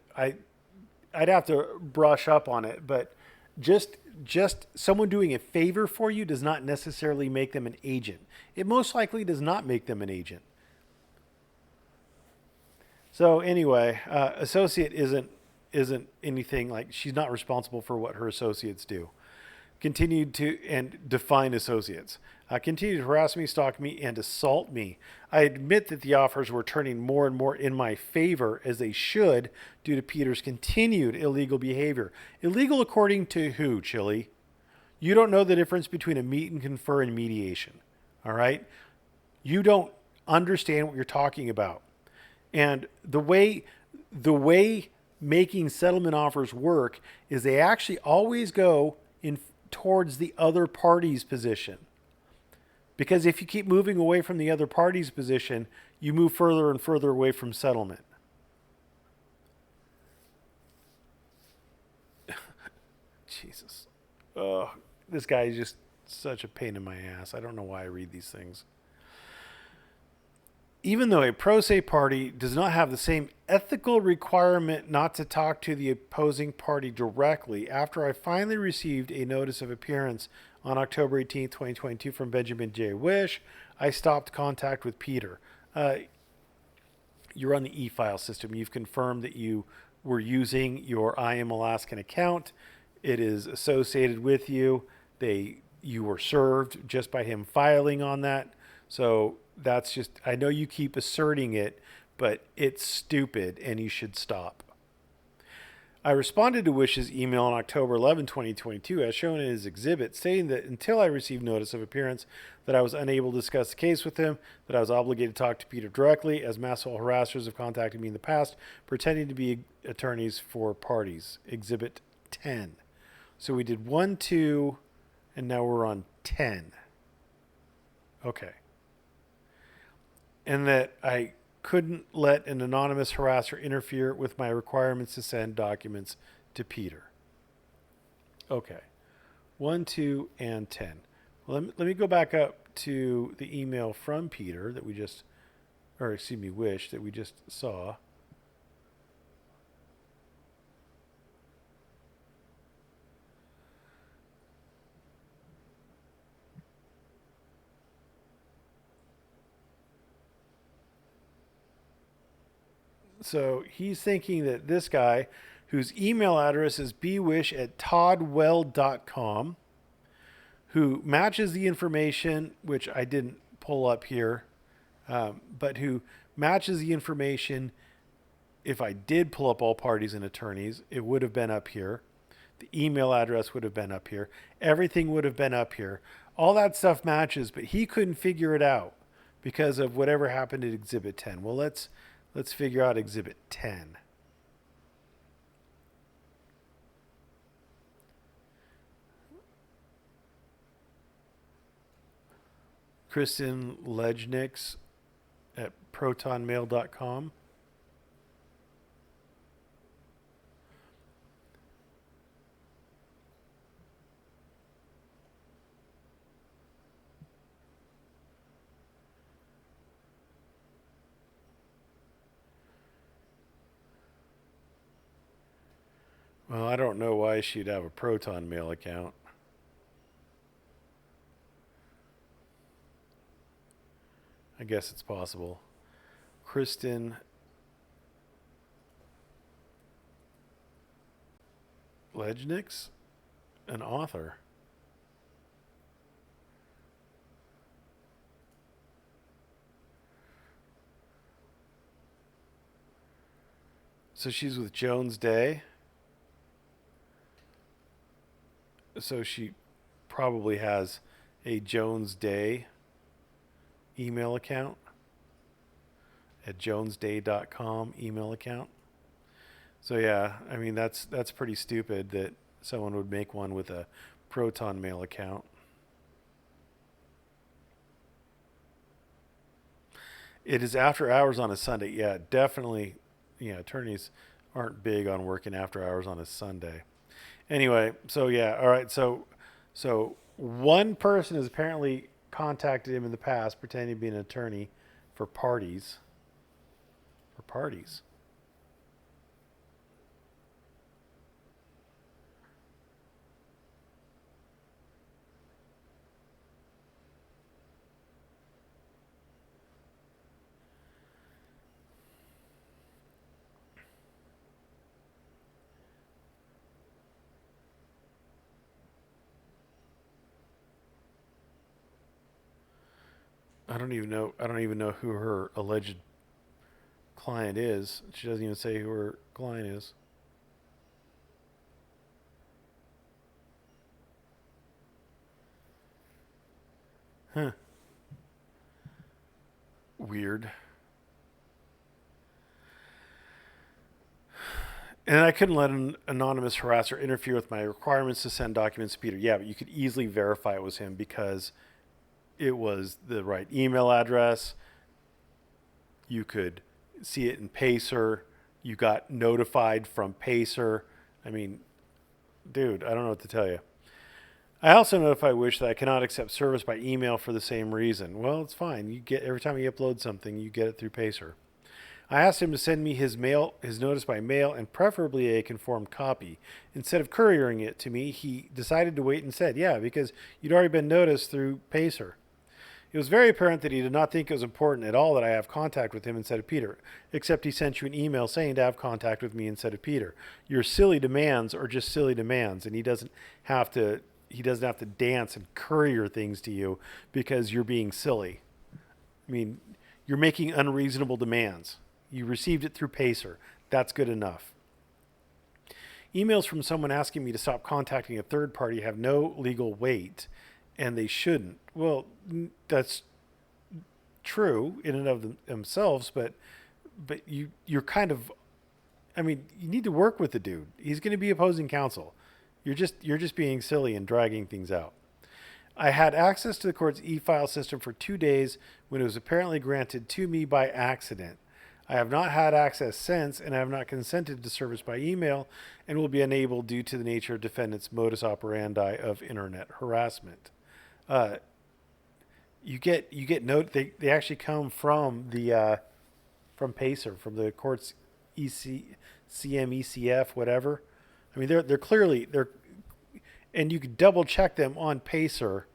I'd have to brush up on it, but just just someone doing a favor for you does not necessarily make them an agent. It most likely does not make them an agent. So anyway, associate isn't anything like she's not responsible for what her associates do. Continued to and define associates. Continued to harass me, stalk me, and assault me. I admit that the offers were turning more and more in my favor, as they should, due to Peter's continued illegal behavior. Illegal according to who, Chillie? You don't know the difference between a meet and confer and mediation. All right? You don't understand what you're talking about. And the way making settlement offers work is they actually always go in towards the other party's position. Because if you keep moving away from the other party's position, you move further and further away from settlement. Jesus. Oh, this guy is just such a pain in my ass. I don't know why I read these things. Even though a pro se party does not have the same ethical requirement not to talk to the opposing party directly, after I finally received a notice of appearance on October 18th, 2022 from Benjamin J. Wish, I stopped contact with Peter. You're on the e-file system. You've confirmed that you were using your I Am Alaskan account. It is associated with you. You were served just by him filing on that. So that's just, I know you keep asserting it, but it's stupid and you should stop. I responded to Wish's email on October 11, 2022, as shown in his exhibit, stating that until I received notice of appearance, that I was unable to discuss the case with him, that I was obligated to talk to Peter directly, as massive harassers have contacted me in the past, pretending to be attorneys for parties. Exhibit 10. So we did 1, 2, and now we're on 10. Okay. And that I couldn't let an anonymous harasser interfere with my requirements to send documents to Peter. Okay. 1, 2, and 10. Well, let me go back up to the email from Peter that we just, or excuse me, Wish, that we just saw. So he's thinking that this guy, whose email address is bwish@toddwell.com, who matches the information, which I didn't pull up here, but who matches the information. If I did pull up all parties and attorneys, it would have been up here. The email address would have been up here. Everything would have been up here. All that stuff matches, but he couldn't figure it out because of whatever happened at Exhibit 10. Well, let's figure out Exhibit 10. Kristen Lejniks at protonmail.com. Well, I don't know why she'd have a Proton Mail account. I guess it's possible. Kristen Lejniks, an author. So she's with Jones Day. So she probably has a Jones Day email account at jonesday.com email account. So yeah, I mean that's pretty stupid that someone would make one with a Proton Mail account. It is after hours on a Sunday. Yeah, definitely. Yeah, attorneys aren't big on working after hours on a Sunday. Anyway, so yeah, all right. So one person has apparently contacted him in the past, pretending to be an attorney for parties. For parties. I don't even know. I don't even know who her alleged client is. She doesn't even say who her client is. Huh. Weird. And I couldn't let an anonymous harasser interfere with my requirements to send documents to Peter. Yeah, but you could easily verify it was him because it was the right email address. You could see it in Pacer. You got notified from Pacer. I mean, dude, I don't know what to tell you. I also notify Wish that I cannot accept service by email for the same reason. Well, it's fine. You get every time you upload something, you get it through Pacer. I asked him to send me his notice by mail, and preferably a conformed copy. Instead of couriering it to me, he decided to wait and said, "Yeah, because you'd already been noticed through Pacer." It was very apparent that he did not think it was important at all that I have contact with him instead of Peter, except he sent you an email saying to have contact with me instead of Peter. Your silly demands are just silly demands, and he doesn't have to dance and courier things to you because you're being silly. I mean, you're making unreasonable demands. You received it through Pacer. That's good enough. Emails from someone asking me to stop contacting a third party have no legal weight, and they shouldn't. Well, that's true in and of themselves, but you're kind of, I mean, you need to work with the dude. He's going to be opposing counsel. You're just being silly and dragging things out. I had access to the court's e-file system for 2 days when it was apparently granted to me by accident. I have not had access since, and I have not consented to service by email, and will be unable due to the nature of defendant's modus operandi of internet harassment. You get note they actually come from the from Pacer, from the court's CMECF, whatever. I mean, they're clearly and you could double check them on Pacer.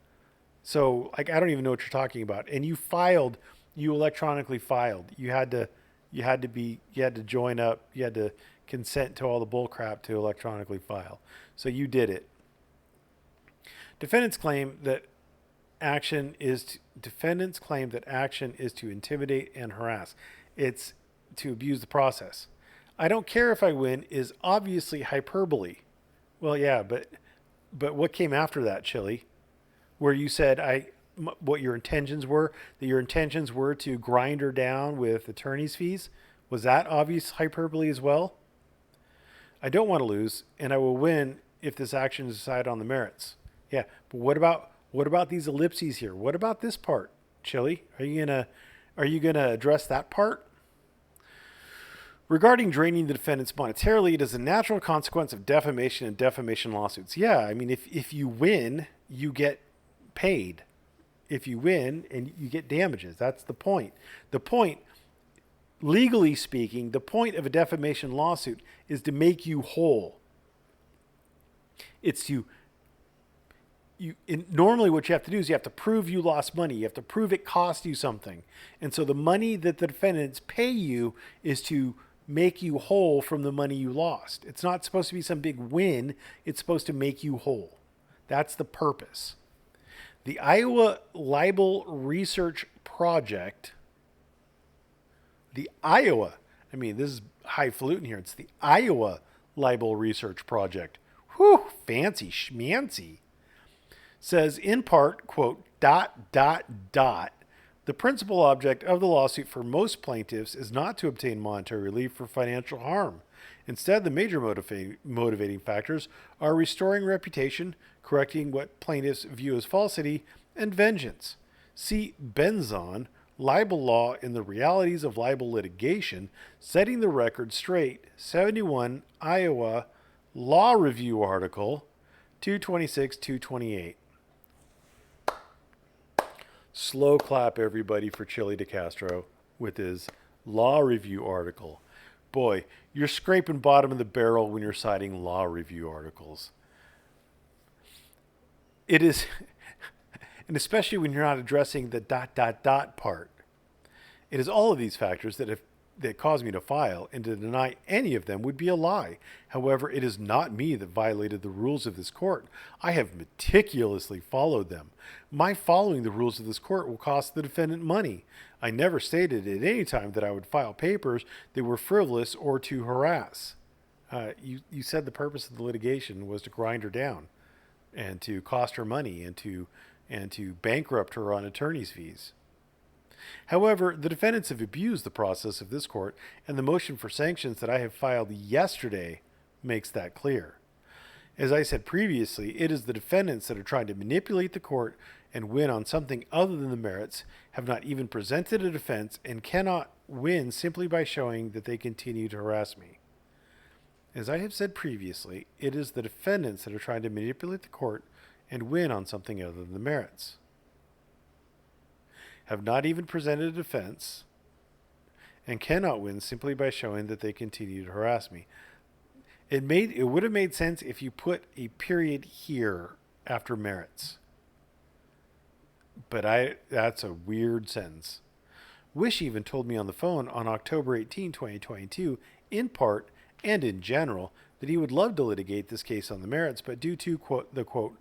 So like I don't even know what you're talking about. And you electronically filed. You had to join up. You had to consent to all the bull crap to electronically file. So you did it. Defendants claim that action is to intimidate and harass. It's to abuse the process. I don't care if I win is obviously hyperbole. Well, yeah, but what came after that, Chillie? Where you said what your intentions were, that your intentions were to grind her down with attorney's fees? Was that obvious hyperbole as well? I don't want to lose, and I will win if this action is decided on the merits. Yeah, but what about these ellipses here? What about this part, Chillie? Are you gonna address that part? Regarding draining the defendants monetarily, it is a natural consequence of defamation and defamation lawsuits. Yeah, I mean, if you win, you get paid. If you win, and you get damages. That's the point. The point, legally speaking, the point of a defamation lawsuit is to make you whole. It's to normally what you have to do is you have to prove you lost money. You have to prove it cost you something. And so the money that the defendants pay you is to make you whole from the money you lost. It's not supposed to be some big win. It's supposed to make you whole. That's the purpose. The Iowa Libel Research Project, this is highfalutin here. It's the Iowa Libel Research Project. Whew, fancy schmancy. Says in part, quote, ... The principal object of the lawsuit for most plaintiffs is not to obtain monetary relief for financial harm. Instead, the major motivating factors are restoring reputation, correcting what plaintiffs view as falsity, and vengeance. See Benzon, Libel Law and the Realities of Libel Litigation, Setting the Record Straight, 71 Iowa Law Review article, 226-228. Slow clap, everybody, for Chillie DeCastro with his law review article. Boy, you're scraping bottom of the barrel when you're citing law review articles. It is, and especially when you're not addressing the ... part. It is all of these factors that that caused me to file, and to deny any of them would be a lie. However, it is not me that violated the rules of this court. I have meticulously followed them. My following the rules of this court will cost the defendant money. I never stated at any time that I would file papers that were frivolous or to harass. You said the purpose of the litigation was to grind her down and to cost her money and to bankrupt her on attorney's fees. However, the defendants have abused the process of this court, and the motion for sanctions that I have filed yesterday makes that clear. As I said previously, it is the defendants that are trying to manipulate the court and win on something other than the merits, have not even presented a defense, and cannot win simply by showing that they continue to harass me. As I have said previously, it is the defendants that are trying to manipulate the court and win on something other than the merits. Have not even presented a defense, and cannot win simply by showing that they continue to harass me. It would have made sense if you put a period here after merits. But that's a weird sentence. Wish even told me on the phone on October 18, 2022, in part and in general, that he would love to litigate this case on the merits, but due to, quote, the, quote,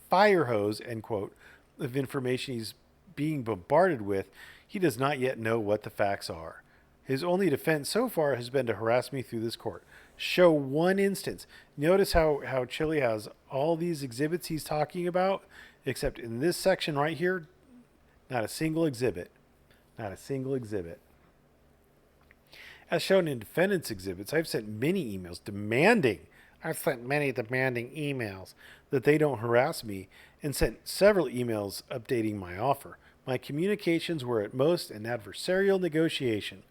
fire hose, end quote, of information he's being bombarded with, he does not yet know what the facts are. His only defense so far has been to harass me through this court. Show one instance. Notice how Chillie has all these exhibits he's talking about, except in this section right here, not a single exhibit. Not a single exhibit. As shown in defendant's exhibits, I've sent many demanding emails that they don't harass me, and sent several emails updating my offer. My communications were at most an adversarial negotiation.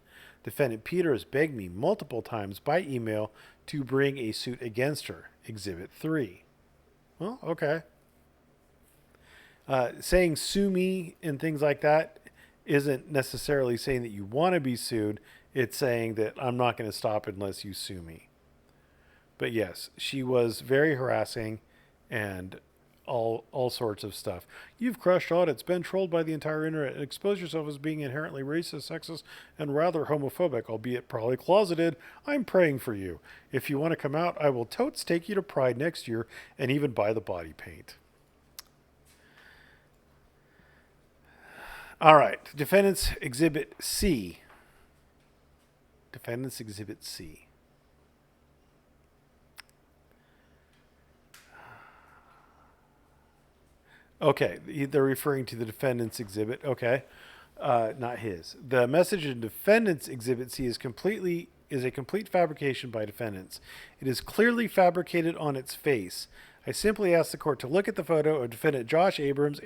Defendant Peter has begged me multiple times by email to bring a suit against her. Exhibit 3. Well, okay. Saying sue me and things like that isn't necessarily saying that you want to be sued. It's saying that I'm not going to stop unless you sue me. But yes, she was very harassing and all sorts of stuff. You've crushed audits, been trolled by the entire internet, and exposed yourself as being inherently racist, sexist, and rather homophobic, albeit probably closeted. I'm praying for you. If you want to come out, I will totes take you to Pride next year and even buy the body paint. All right, Defendant's Exhibit C. Defendant's Exhibit C. Okay, they're referring to the defendant's exhibit. Okay, not his. The message in defendant's exhibit C is a complete fabrication by defendants. It is clearly fabricated on its face. I simply ask the court to look at the photo of defendant Josh Abrams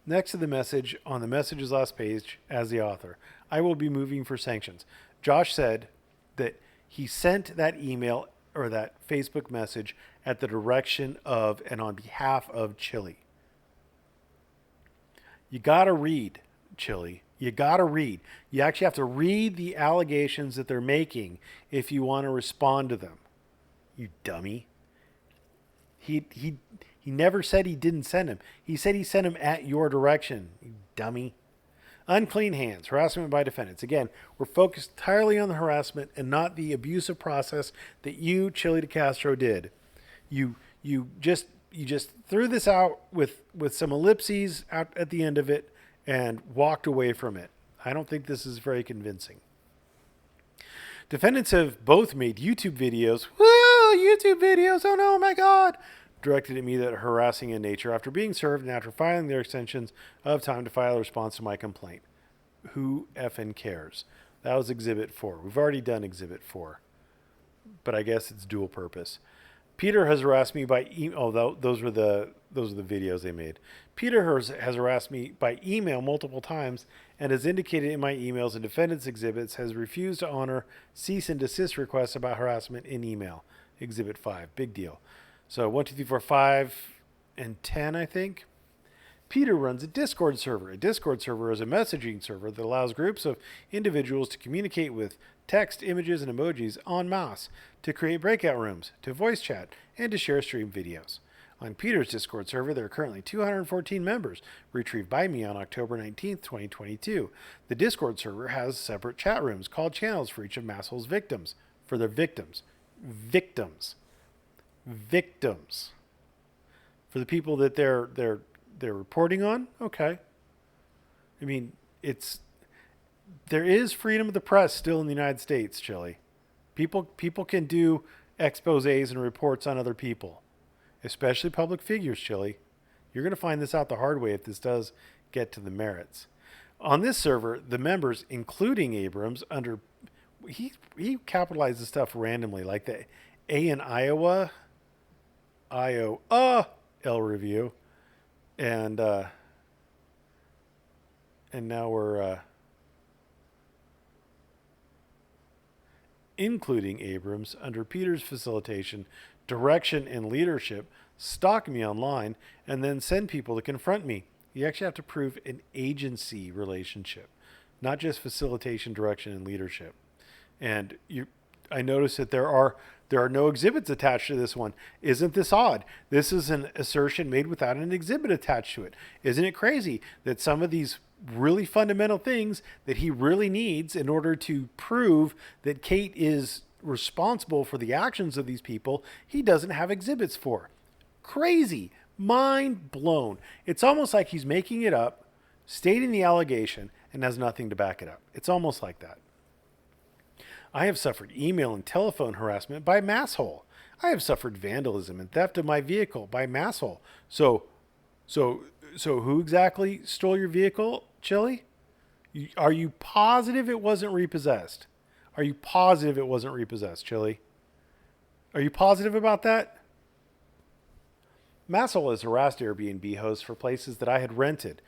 next to the message on the message's last page as the author. I will be moving for sanctions. Josh said that he sent that email or that Facebook message at the direction of and on behalf of Chillie. You got to read, Chillie. You got to read. You actually have to read the allegations that they're making if you want to respond to them. You dummy. He never said he didn't send him. He said he sent him at your direction. You dummy. Unclean hands, harassment by defendants. Again, we're focused entirely on the harassment and not the abusive process that you, Chillie DeCastro, did. You just threw this out with some ellipses out at the end of it and walked away from it. I don't think this is very convincing. Defendants have both made YouTube videos. Woo! YouTube videos! Oh no, my God! Directed at me that are harassing in nature after being served and after filing their extensions of time to file a response to my complaint. Who effing cares? That was Exhibit 4. We've already done Exhibit 4. But I guess it's dual purpose. Peter has harassed me by email. Oh, those are the videos they made. Peter has harassed me by email multiple times and has indicated in my emails and defendants' exhibits has refused to honor cease and desist requests about harassment in email. Exhibit 5. Big deal. So 1, 2, 3, 4, 5, and 10, I think. Peter runs a Discord server. A Discord server is a messaging server that allows groups of individuals to communicate with text, images, and emojis en masse, to create breakout rooms, to voice chat, and to share stream videos. On Peter's Discord server, there are currently 214 members, retrieved by me on October 19th, 2022. The Discord server has separate chat rooms called channels for each of Masshole's victims. For their victims. Victims. Victims. For the people that they're reporting on, okay. I mean, there is freedom of the press still in the United States, Chillie. People can do exposés and reports on other people, especially public figures, Chillie. You're going to find this out the hard way if this does get to the merits. On this server, the members, including Abrams, under he capitalizes stuff randomly, like the A in Iowa L review, and now we're including Abrams, under Peter's facilitation, direction, and leadership, stalk me online, and then send people to confront me. You actually have to prove an agency relationship, not just facilitation, direction, and leadership. And I noticed that there are no exhibits attached to this one. Isn't this odd? This is an assertion made without an exhibit attached to it. Isn't it crazy that some of these really fundamental things that he really needs in order to prove that Kate is responsible for the actions of these people, he doesn't have exhibits for? Crazy. Mind blown. It's almost like he's making it up, stating the allegation, and has nothing to back it up. It's almost like that. I have suffered email and telephone harassment by Masshole. I have suffered vandalism and theft of my vehicle by Masshole. So who exactly stole your vehicle, Chillie? Are you positive it wasn't repossessed? Are you positive it wasn't repossessed, Chillie? Are you positive about that? Masshole has harassed Airbnb hosts for places that I had rented.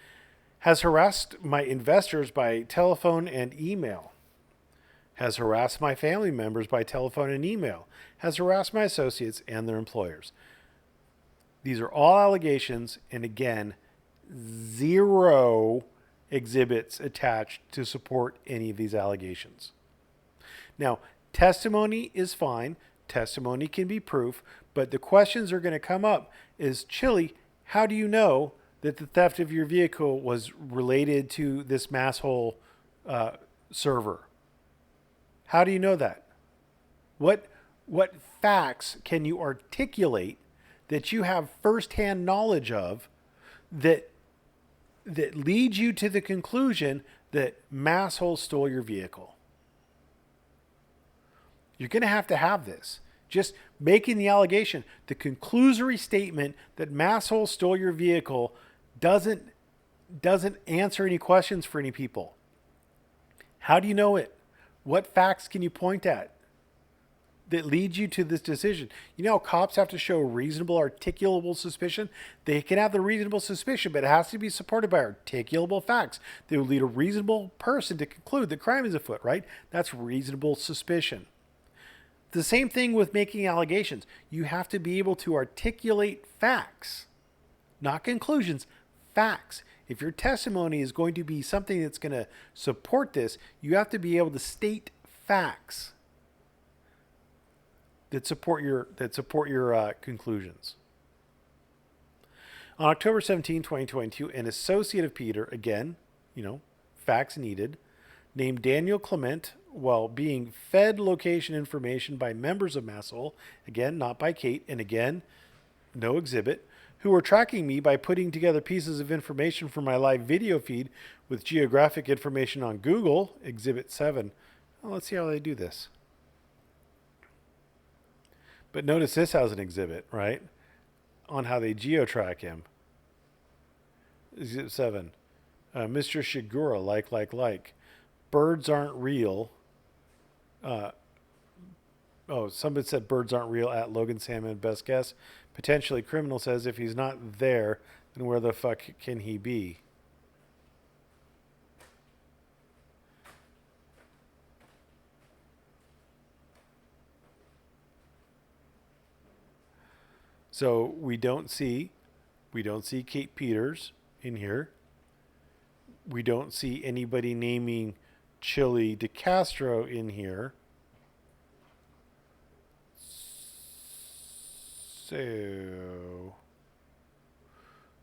Has harassed my investors by telephone and email. Has harassed my family members by telephone and email, has harassed my associates and their employers. These are all allegations, and again, 0 exhibits attached to support any of these allegations. Now, testimony is fine. Testimony can be proof, but the questions are going to come up is, Chillie, how do you know that the theft of your vehicle was related to this Masshole server? How do you know that? What facts can you articulate that you have firsthand knowledge of that leads you to the conclusion that Masshole stole your vehicle? You're going to have this. Just making the allegation, the conclusory statement that Masshole stole your vehicle doesn't answer any questions for any people. How do you know it? What facts can you point at that leads you to this decision? You know, cops have to show reasonable, articulable suspicion. They can have the reasonable suspicion, but it has to be supported by articulable facts that will lead a reasonable person to conclude that crime is afoot, right? That's reasonable suspicion. The same thing with making allegations. You have to be able to articulate facts, not conclusions, facts. If your testimony is going to be something that's going to support this, you have to be able to state facts that support your conclusions. On October 17, 2022, an associate of Peter, again, facts needed, named Daniel Clement, while being fed location information by members of Masshole, again, not by Kate, and again, no exhibit, who were tracking me by putting together pieces of information from my live video feed with geographic information on Google, Exhibit 7. Well, let's see how they do this. But notice this has an exhibit, right? On how they geo-track him. Exhibit 7. Mr. Shigura, like. Birds aren't real. Somebody said birds aren't real at Logan Salmon, best guess. Potentially criminal says if he's not there, then where the fuck can he be? So we don't see Kate Peters in here. We don't see anybody naming Chillie DeCastro in here. So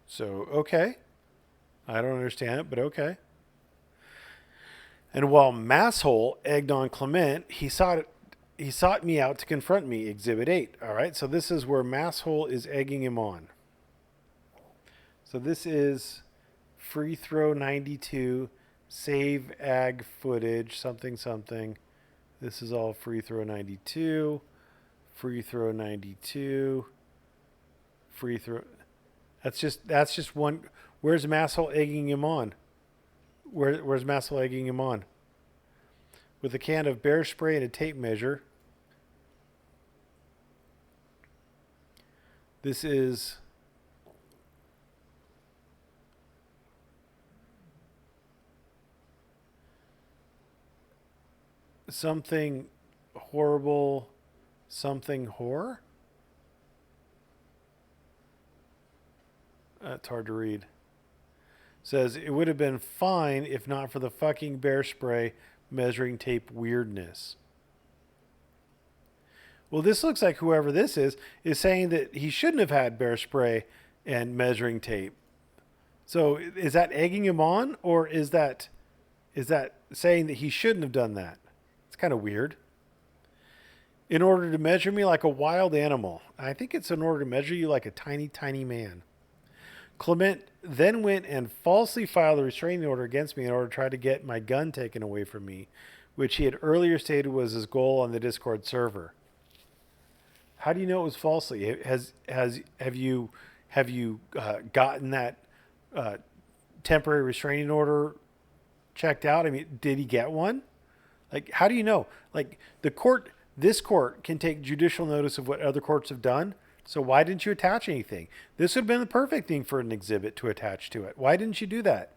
So, okay. I don't understand it, but okay. And while Masshole egged on Clement, he sought me out to confront me, Exhibit 8. All right, so this is where Masshole is egging him on. So this is free throw 92, save ag footage, something, something. This is all free throw 92, free throw 92, free throw. That's just one. Where's Masshole egging him on? Where's Masshole egging him on? With a can of bear spray and a tape measure. This is something horrible, something horror? That's hard to read. Says it would have been fine if not for the fucking bear spray measuring tape weirdness. Well, this looks like whoever this is saying that he shouldn't have had bear spray and measuring tape. So is that egging him on, or is that saying that he shouldn't have done that? It's kind of weird. In order to measure me like a wild animal. I think it's in order to measure you like a tiny, tiny man. Clement then went and falsely filed a restraining order against me in order to try to get my gun taken away from me, which he had earlier stated was his goal on the Discord server. How do you know it was falsely? Have you gotten that temporary restraining order checked out? I mean, did he get one? Like, how do you know? Like, this court can take judicial notice of what other courts have done. So why didn't you attach anything? This would have been the perfect thing for an exhibit to attach to it. Why didn't you do that?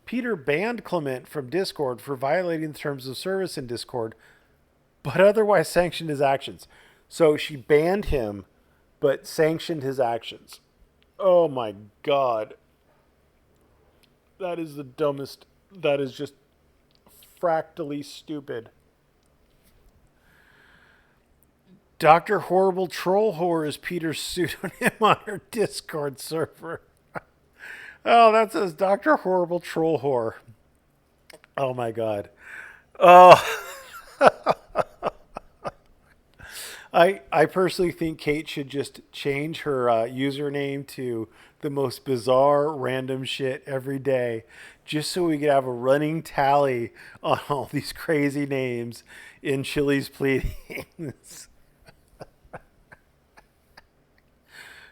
Peter banned Clement from Discord for violating the terms of service in Discord, but otherwise sanctioned his actions. So she banned him, but sanctioned his actions. Oh my God. That is the dumbest. That is just fractally stupid. Dr. Horrible Troll Whore is Peter's pseudonym on her Discord server. Oh, that says Dr. Horrible Troll Whore. Oh my God. Oh. I personally think Kate should just change her username to the most bizarre random shit every day, just so we could have a running tally on all these crazy names in Chillie's pleadings.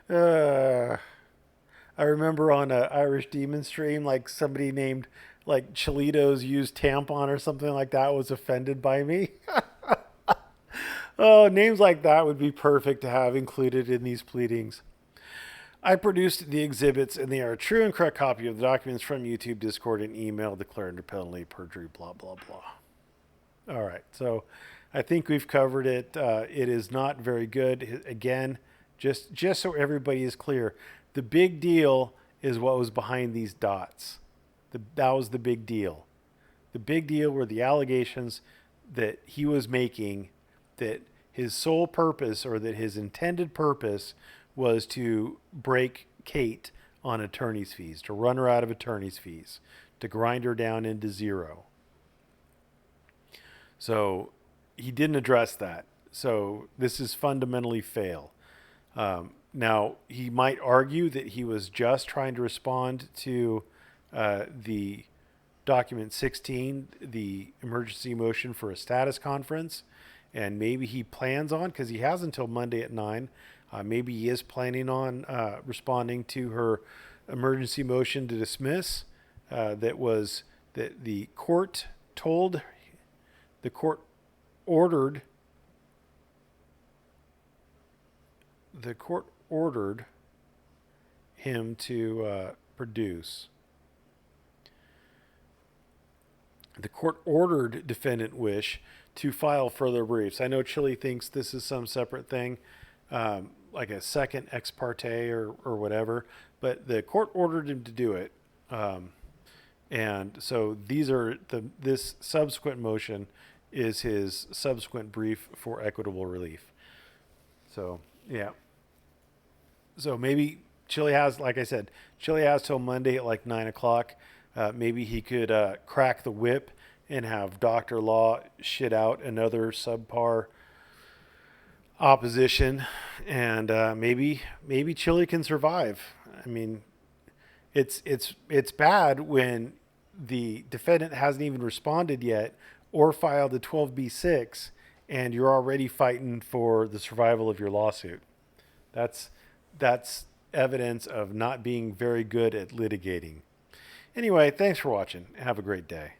I remember on a Irish Demon stream, like somebody named like Chilitos used tampon or something like that was offended by me. Oh, names like that would be perfect to have included in these pleadings. I produced the exhibits, and they are a true and correct copy of the documents from YouTube, Discord, and email declared under penalty, perjury, blah, blah, blah. All right, so I think we've covered it. It is not very good. Again, just so everybody is clear, the big deal is what was behind these dots. That was the big deal. The big deal were the allegations that he was making, that his sole purpose, or that his intended purpose, was to break Kate on attorney's fees, to run her out of attorney's fees, to grind her down into zero. So he didn't address that. So this is fundamentally fail. Now, he might argue that he was just trying to respond to the document 16, the emergency motion for a status conference, and maybe he plans on, because he has until Monday at 9, maybe he is planning on responding to her emergency motion to dismiss that the court ordered him to produce. The court ordered defendant Wish to file further briefs. I know Chillie thinks this is some separate thing, like a second ex parte or whatever, but the court ordered him to do it. And so this subsequent motion is his subsequent brief for equitable relief. So, yeah. So maybe Chillie has, like I said, Chillie has till Monday at like 9 o'clock. Maybe he could crack the whip and have Dr. Law shit out another subpar opposition, and maybe Chillie can survive. I mean, it's bad when the defendant hasn't even responded yet or filed a 12b6, and you're already fighting for the survival of your lawsuit. That's that's evidence of not being very good at litigating. Anyway, thanks for watching. Have a great day.